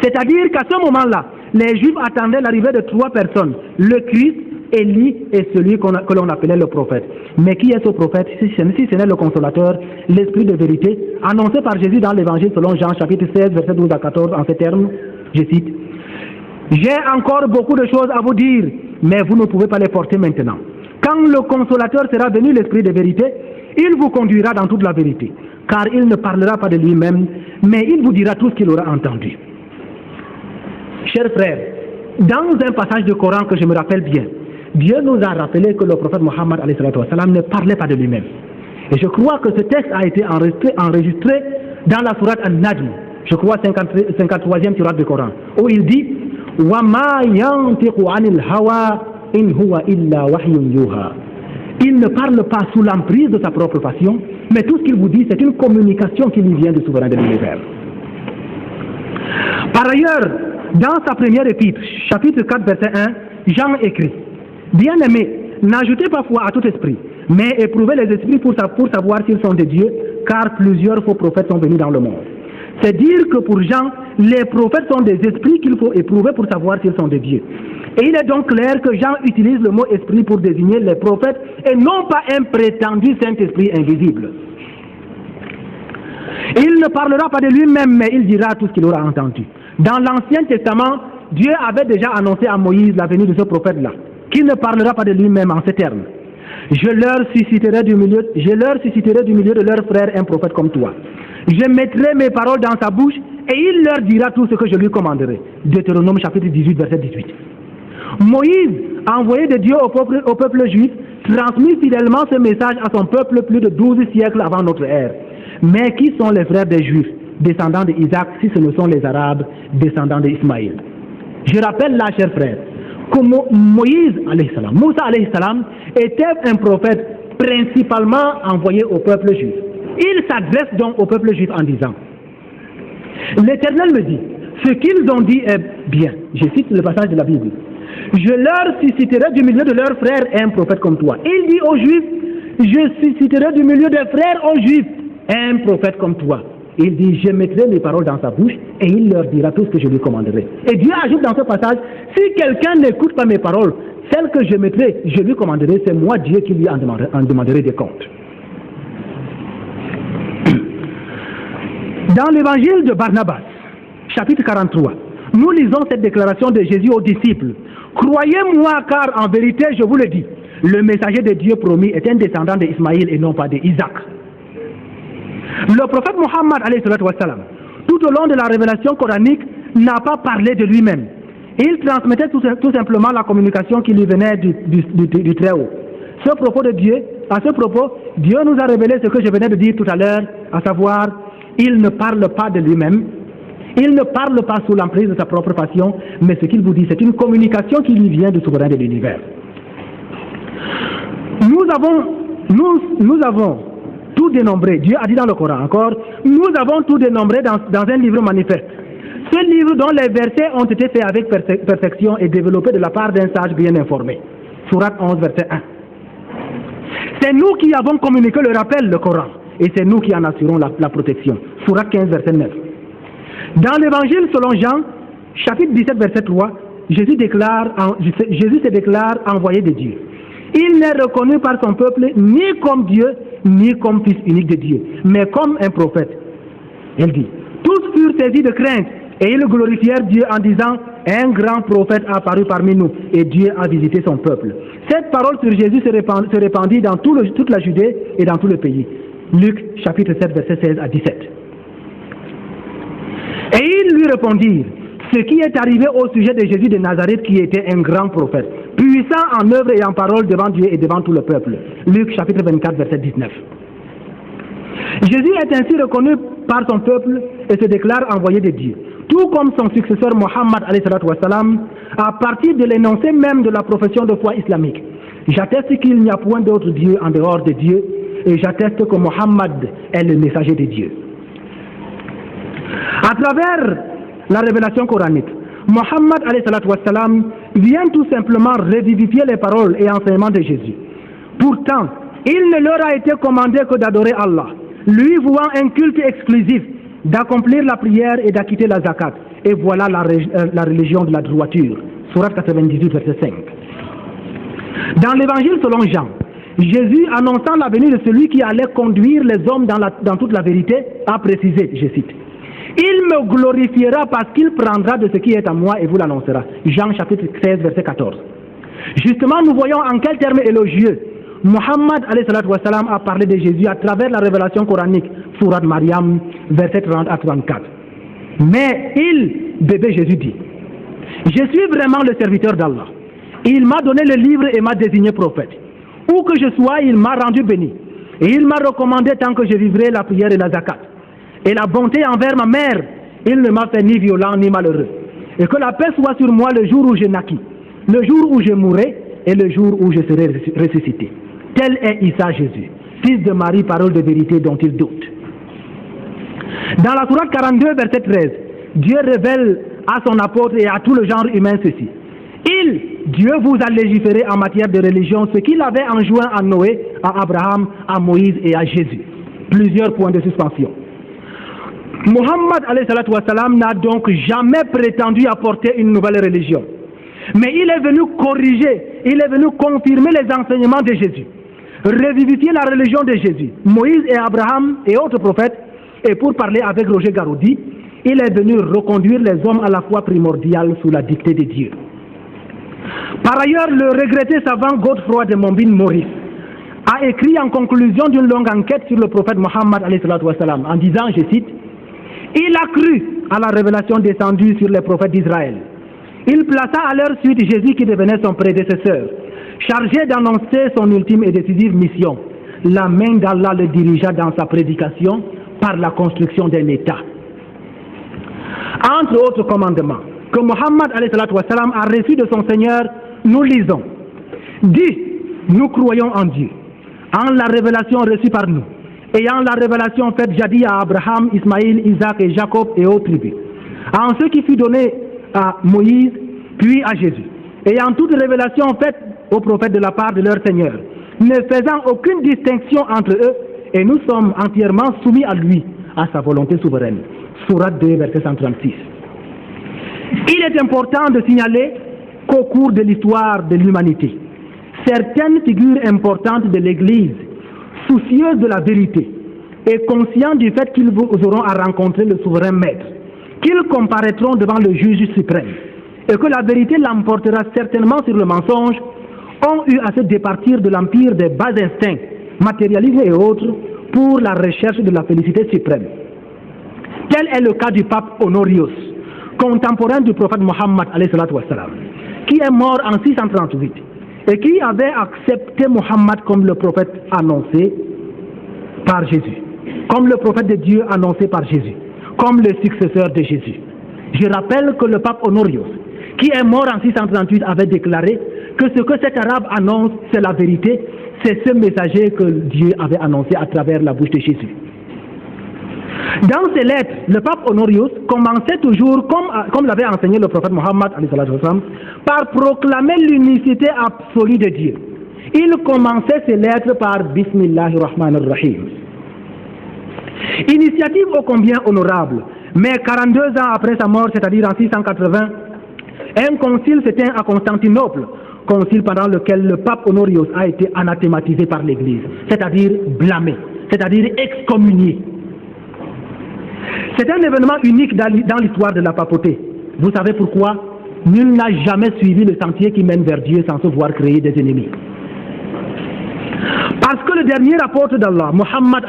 C'est-à-dire qu'à ce moment-là, les Juifs attendaient l'arrivée de 3 personnes, le Christ, Élie et celui que l'on appelait le prophète. Mais qui est ce prophète? Si ce n'est le consolateur, l'esprit de vérité, annoncé par Jésus dans l'évangile selon Jean, chapitre 16, verset 12 à 14, en ces termes, je cite, « J'ai encore beaucoup de choses à vous dire, mais vous ne pouvez pas les porter maintenant. Quand le consolateur sera venu, l'esprit de vérité, il vous conduira dans toute la vérité, car il ne parlera pas de lui-même, mais il vous dira tout ce qu'il aura entendu. » Chers frères, dans un passage du Coran que je me rappelle bien, Dieu nous a rappelé que le prophète Mohammed ne parlait pas de lui-même. Et je crois que ce texte a été enregistré dans la sourate An-Najm, je crois 53e sourate du Coran, où il dit wa ma yantiqu anil hawa in huwa illa wahyun yuha. Il ne parle pas sous l'emprise de sa propre passion, mais tout ce qu'il vous dit, c'est une communication qui lui vient du souverain de l'univers. Par ailleurs, dans sa première épître, chapitre 4, verset 1, Jean écrit, « Bien-aimés, n'ajoutez pas foi à tout esprit, mais éprouvez les esprits pour savoir s'ils sont de Dieu, car plusieurs faux prophètes sont venus dans le monde. » C'est dire que pour Jean, les prophètes sont des esprits qu'il faut éprouver pour savoir s'ils sont de Dieu. Et il est donc clair que Jean utilise le mot esprit pour désigner les prophètes et non pas un prétendu Saint-Esprit invisible. Il ne parlera pas de lui-même, mais il dira tout ce qu'il aura entendu. Dans l'Ancien Testament, Dieu avait déjà annoncé à Moïse la venue de ce prophète-là, qu'il ne parlera pas de lui-même en ces termes. Je leur susciterai du milieu de leurs frères un prophète comme toi. Je mettrai mes paroles dans sa bouche et il leur dira tout ce que je lui commanderai. Deutéronome chapitre 18, verset 18. Moïse, envoyé de Dieu au peuple juif, transmit fidèlement ce message à son peuple plus de 12 siècles avant notre ère. Mais qui sont les frères des Juifs, descendants d'Isaac, si ce ne sont les Arabes, descendants d'Ismaïl? Je rappelle là, chers frères, que Moussa alayhi salam était un prophète principalement envoyé au peuple juif. Il s'adresse donc au peuple juif en disant: l'Éternel me dit, ce qu'ils ont dit est bien. Je cite le passage de la Bible. Je leur susciterai du milieu de leurs frères un prophète comme toi. Il dit aux Juifs, je susciterai du milieu des frères aux Juifs un prophète comme toi. Il dit, je mettrai mes paroles dans sa bouche et il leur dira tout ce que je lui commanderai. Et Dieu ajoute dans ce passage, si quelqu'un n'écoute pas mes paroles, celles que je mettrai, je lui commanderai, c'est moi Dieu qui lui en demanderai des comptes. Dans l'évangile de Barnabas, chapitre 43, nous lisons cette déclaration de Jésus aux disciples. Croyez-moi, car en vérité, je vous le dis, le messager de Dieu promis est un descendant d'Ismaïl et non pas d'Isaac. Le prophète Mohammed, tout au long de la révélation coranique, n'a pas parlé de lui-même. Il transmettait tout simplement la communication qui lui venait du Très-Haut. À ce propos, Dieu nous a révélé ce que je venais de dire tout à l'heure, à savoir, il ne parle pas de lui-même, il ne parle pas sous l'emprise de sa propre passion, mais ce qu'il vous dit, c'est une communication qui lui vient du souverain de l'univers. Nous avons tout dénombré, Dieu a dit dans le Coran encore, nous avons tout dénombré dans un livre manifeste. Ce livre dont les versets ont été faits avec perfection et développés de la part d'un sage bien informé. Sourate 11, verset 1. C'est nous qui avons communiqué le rappel, le Coran, et c'est nous qui en assurons la protection. Sourate 15, verset 9. Dans l'évangile selon Jean, chapitre 17, verset 3, Jésus se déclare envoyé de Dieu. Il n'est reconnu par son peuple ni comme Dieu, ni comme fils unique de Dieu, mais comme un prophète. Il dit, tous furent saisis de crainte et ils glorifièrent Dieu en disant, un grand prophète a apparu parmi nous et Dieu a visité son peuple. Cette parole sur Jésus se répandit dans toute la Judée et dans tout le pays. Luc chapitre 7, verset 16 à 17. Et ils lui répondirent, ce qui est arrivé au sujet de Jésus de Nazareth qui était un grand prophète, puissant en œuvre et en parole devant Dieu et devant tout le peuple. Luc chapitre 24, verset 19. Jésus est ainsi reconnu par son peuple et se déclare envoyé de Dieu. Tout comme son successeur Mohammed à partir de l'énoncé même de la profession de foi islamique. J'atteste qu'il n'y a point d'autre Dieu en dehors de Dieu et j'atteste que Mohammed est le messager de Dieu. À travers la révélation coranique, Mohammed vient tout simplement revivifier les paroles et enseignements de Jésus. Pourtant, il ne leur a été commandé que d'adorer Allah, lui vouant un culte exclusif, d'accomplir la prière et d'acquitter la zakat. Et voilà la religion de la droiture. Sourate 98, verset 5. Dans l'évangile selon Jean, Jésus, annonçant la venue de celui qui allait conduire les hommes dans toute la vérité, a précisé, je cite, il me glorifiera parce qu'il prendra de ce qui est à moi et vous l'annoncera. Jean chapitre 16, verset 14. Justement, nous voyons en quels termes élogieux Mohammed a parlé de Jésus à travers la révélation coranique, Sourate Maryam, verset 30 à 34. Mais bébé Jésus dit, je suis vraiment le serviteur d'Allah. Il m'a donné le livre et m'a désigné prophète. Où que je sois, il m'a rendu béni. Et il m'a recommandé tant que je vivrai la prière et la zakat. Et la bonté envers ma mère, il ne m'a fait ni violent ni malheureux. Et que la paix soit sur moi le jour où je naquis, le jour où je mourrai et le jour où je serai ressuscité. Tel est Isa Jésus, fils de Marie, parole de vérité dont il doute. Dans la sourate 42, verset 13, Dieu révèle à son apôtre et à tout le genre humain ceci. Dieu vous a légiféré en matière de religion ce qu'il avait enjoint à Noé, à Abraham, à Moïse et à Jésus. Plusieurs points de suspension. Mohammed n'a donc jamais prétendu apporter une nouvelle religion. Mais il est venu corriger, il est venu confirmer les enseignements de Jésus, revivifier la religion de Jésus. Moïse et Abraham et autres prophètes, et pour parler avec Roger Garoudi, il est venu reconduire les hommes à la foi primordiale sous la dictée de Dieu. Par ailleurs, le regretté savant Godefroy de Montbin Maurice, a écrit en conclusion d'une longue enquête sur le prophète Mohammed en disant, je cite, « Il a cru à la révélation descendue sur les prophètes d'Israël. Il plaça à leur suite Jésus qui devenait son prédécesseur, chargé d'annoncer son ultime et décisive mission. La main d'Allah le dirigea dans sa prédication par la construction d'un État. » Entre autres commandements que Mohammed a reçu de son Seigneur, nous lisons. Dis, nous croyons en Dieu, en la révélation reçue par nous, et en la révélation faite jadis à Abraham, Ismaïl, Isaac et Jacob et aux tribus, en ce qui fut donné à Moïse, puis à Jésus, et en toute révélation faite aux prophètes de la part de leur Seigneur, ne faisant aucune distinction entre eux, et nous sommes entièrement soumis à lui, à sa volonté souveraine. Sourate 2, verset 136. Il est important de signaler qu'au cours de l'histoire de l'humanité, certaines figures importantes de l'Église, soucieuses de la vérité et conscients du fait qu'ils auront à rencontrer le souverain maître, qu'ils comparaîtront devant le juge suprême et que la vérité l'emportera certainement sur le mensonge, ont eu à se départir de l'empire des bas instincts, matérialisme et autres, pour la recherche de la félicité suprême. Tel est le cas du pape Honorius, contemporain du prophète Mohammed, qui est mort en 638 et qui avait accepté Mohammed comme le prophète annoncé par Jésus, comme le prophète de Dieu annoncé par Jésus, comme le successeur de Jésus. Je rappelle que le pape Honorius, qui est mort en 638, avait déclaré que ce que cet arabe annonce, c'est la vérité, c'est ce messager que Dieu avait annoncé à travers la bouche de Jésus. Dans ses lettres, le pape Honorius commençait toujours, comme l'avait enseigné le prophète Mohammed, par proclamer l'unicité absolue de Dieu. Il commençait ses lettres par Bismillahirrahmanirrahim. Initiative ô combien honorable, mais 42 ans après sa mort, c'est-à-dire en 680, un concile se tient à Constantinople, concile pendant lequel le pape Honorius a été anathématisé par l'Église, c'est-à-dire blâmé, c'est-à-dire excommunié. C'est un événement unique dans l'histoire de la papauté. Vous savez pourquoi? Nul n'a jamais suivi le sentier qui mène vers Dieu sans se voir créer des ennemis. Parce que le dernier apôtre d'Allah, Mohammed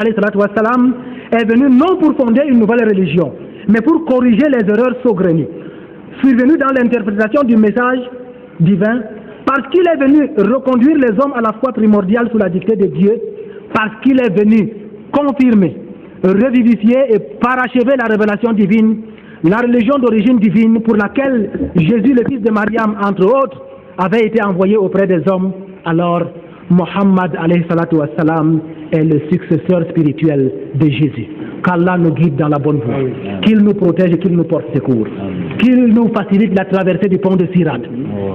est venu non pour fonder une nouvelle religion, mais pour corriger les erreurs saugrenues, survenues dans l'interprétation du message divin, parce qu'il est venu reconduire les hommes à la foi primordiale sous la dictée de Dieu, parce qu'il est venu confirmer, revivifier et parachever la révélation divine, la religion d'origine divine pour laquelle Jésus, le fils de Mariam, entre autres, avait été envoyé auprès des hommes. Alors, Mohammed est le successeur spirituel de Jésus. Qu'Allah nous guide dans la bonne voie, qu'il nous protège et qu'il nous porte secours, qu'il nous facilite la traversée du pont de Sirat,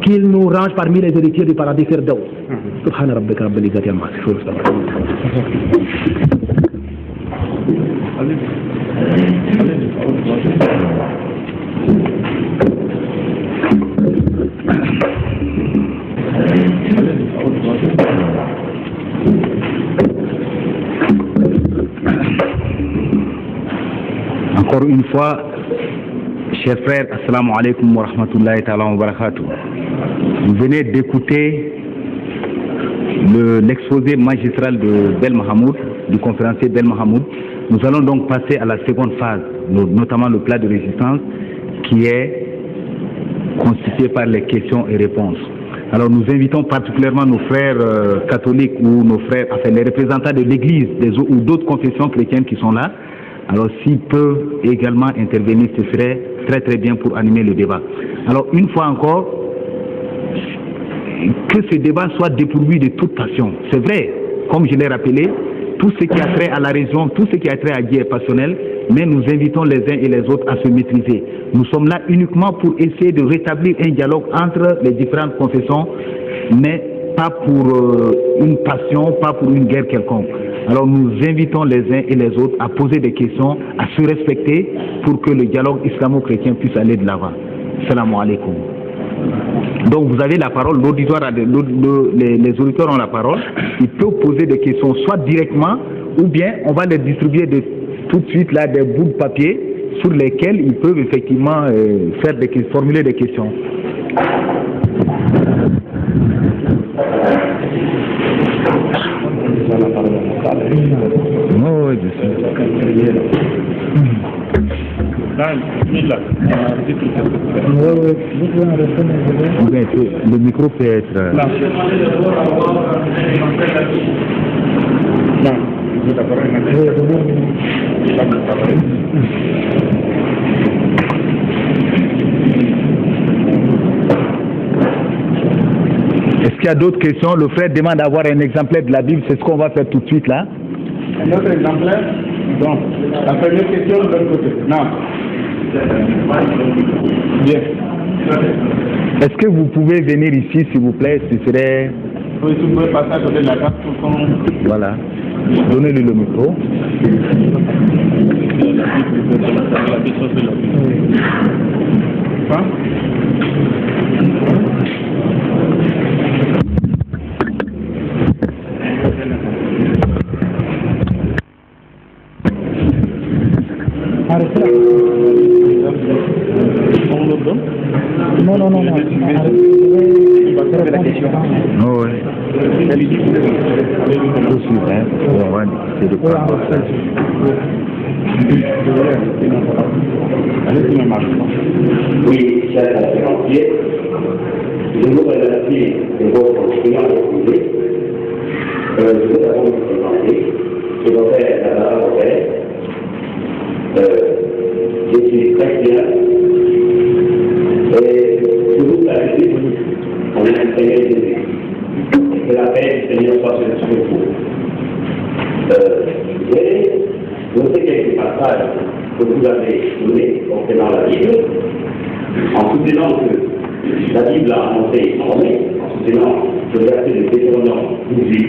qu'il nous range parmi les héritiers du paradis Firdaus. Subhana rabbika rabbil izzati amma yasifun. Encore une fois, chers frères, assalamu alaikum wa rahmatullahi ta'ala wa barakatuh. Vous venez d'écouter l'exposé magistral de Bel Mahamoud, du conférencier Bel Mahamoud. Nous allons donc passer à la seconde phase, notamment le plat de résistance, qui est constitué par les questions et réponses. Alors nous invitons particulièrement nos frères catholiques ou nos frères, enfin les représentants de l'Église ou d'autres confessions chrétiennes qui sont là. Alors s'ils peuvent également intervenir, ce serait très très bien pour animer le débat. Alors une fois encore, que ce débat soit dépourvu de toute passion. C'est vrai, comme je l'ai rappelé, tout ce qui a trait à la raison, tout ce qui a trait à Dieu est passionnel, mais nous invitons les uns et les autres à se maîtriser. Nous sommes là uniquement pour essayer de rétablir un dialogue entre les différentes confessions, mais pas pour une passion, pas pour une guerre quelconque. Alors nous invitons les uns et les autres à poser des questions, à se respecter pour que le dialogue islamo-chrétien puisse aller de l'avant. Salam alaikum. Donc vous avez la parole, l'auditoire, les auditeurs ont la parole, ils peuvent poser des questions soit directement ou bien on va les distribuer tout de suite là des bouts de papier sur lesquels ils peuvent effectivement formuler des questions. Oh, oui, je sais. Le micro peut être... Est-ce qu'il y a d'autres questions? Le frère demande d'avoir un exemplaire de la Bible, c'est ce qu'on va faire tout de suite là. Un autre exemplaire? Donc, la première question de l'autre côté. Non. Bien. Est-ce que vous pouvez venir ici, s'il vous plaît? Ce serait... Oui, si vous pouvez passer à côté de la table pour qu'on... Voilà. Donnez-lui le micro. Hein? Non, non, non, non. Oh, oui. Tout suite, hein. On va discuter de quoi. Oui, cher conférencier, je vous remercie de votre client proposé. Je vous avons présenté, je vais faire la parole au Père. Je suis chrétien et je vous salue en nom du Seigneur Jésus. Que la paix du Seigneur soit sur vous. J'ai noté quelques passages que vous avez donnés concernant la Bible, en soutenant que la Bible a annoncé en mai, en soutenant le verset de Deutéronome 18,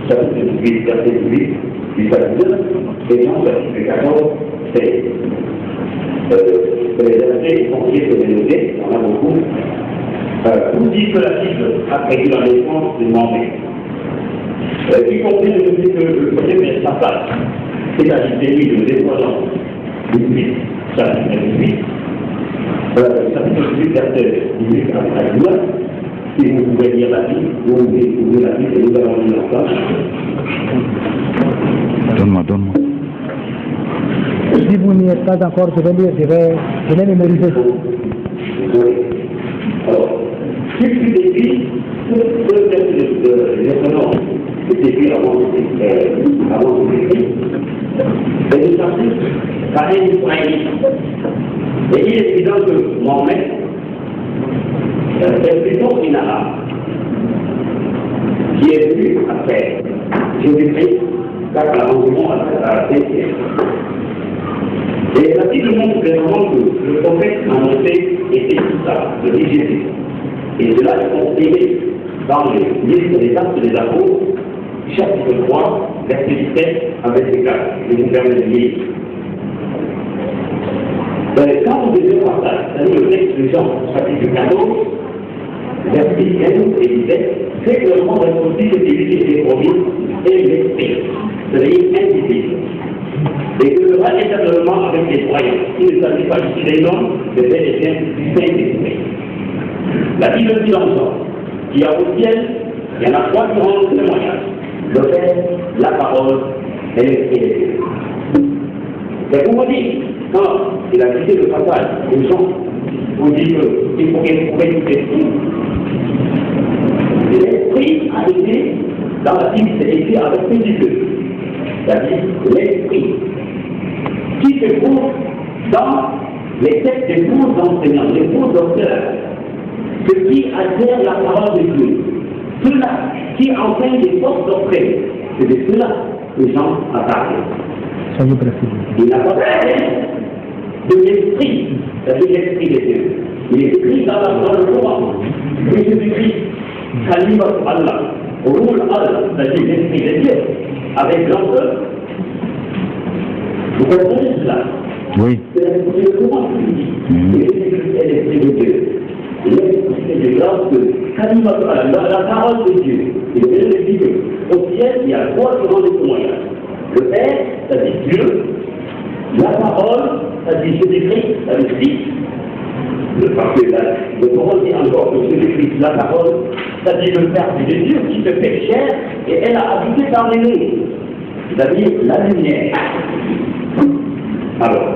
chapitre 18, verset 18, du chapitre 9, et non chapitre 14, 16. C'est les versets entiers que j'ai notés, il y en a beaucoup. Vous dites que la Bible a prévu la naissance de Mohamed. Y compris de dire que le premier passage, c'est-à-dire celui de Deutéronome 18, chapitre 18, chapitre 18, verset 18 à 19, si vous pouvez lire la Bible, vous pouvez ouvrir la Bible et nous allons lire ensemble. Donne-moi, donne-moi. Si vous n'y êtes pas encore, je vais mémoriser. Alors, si tu décris tout le texte de Deutéronome, c'est écrit avant de l'écrit, et nous sommes par un Israélite. Et il est évident que Mohamed est plutôt une arabe qui est venu après Jésus-Christ, car l'avancement à la siècle. Et la Bible montre clairement que le prophète annoncé était tout ça, le dit Jésus. Et cela est confirmé dans les livres des Actes des Apôtres, chapitre 3, verset 17 à 24. Je vous permets de lire. Quand vous devez partager, c'est-à-dire le texte de Jean, chapitre 14, verset 15 et 17, c'est clairement responsable de l'unité des promis et l'esprit, c'est-à-dire indivisible. Et que le réétablement avec les croyants, il ne s'agit pas ici des noms, mais bel et bien du Saint-Esprit. La Bible dit encore qu'il y a au ciel, il y en a trois qui rendent témoignage. Le Père, la parole et l'Esprit de Dieu. C'est pour vous dire, quand il a cité le passage aux gens, vous dit qu'il faut qu'il tout l'Esprit. L'Esprit a été, dans la Bible, c'est écrit avec petit peu. C'est-à-dire l'Esprit qui se trouve dans les textes des faux enseignants, les faux docteurs, ceux qui adhèrent la parole de Dieu, ceux-là qui enseignent des fausses doctrines, c'est de ceux-là que Jean a parlé. Soyez précis. Il n'a pas parlé de l'Esprit, c'est-à-dire l'Esprit de Dieu. L'Esprit dans le Coran, oui, Jésus-Christ, Kalimat Allah, Roul Allah, c'est-à-dire l'Esprit de Dieu, avec l'empereur. Vous comprenez cela? Oui. C'est le Coran qui dit. Et l'Esprit de Dieu. L'Esprit de Dieu, lorsque Kalimat Allah, la parole de Dieu, il est dit qu'au ciel, il y a trois qui rendent des témoignages. Le Père, c'est-à-dire Dieu, la parole, c'est-à-dire Jésus-Christ, c'est-à-dire Fils. Parce que le Coran dit encore que Jésus-Christ, la parole, c'est-à-dire le Père de Dieu qui se fait chair et elle a habité parmi nous. c'est-à-dire la lumière. Alors,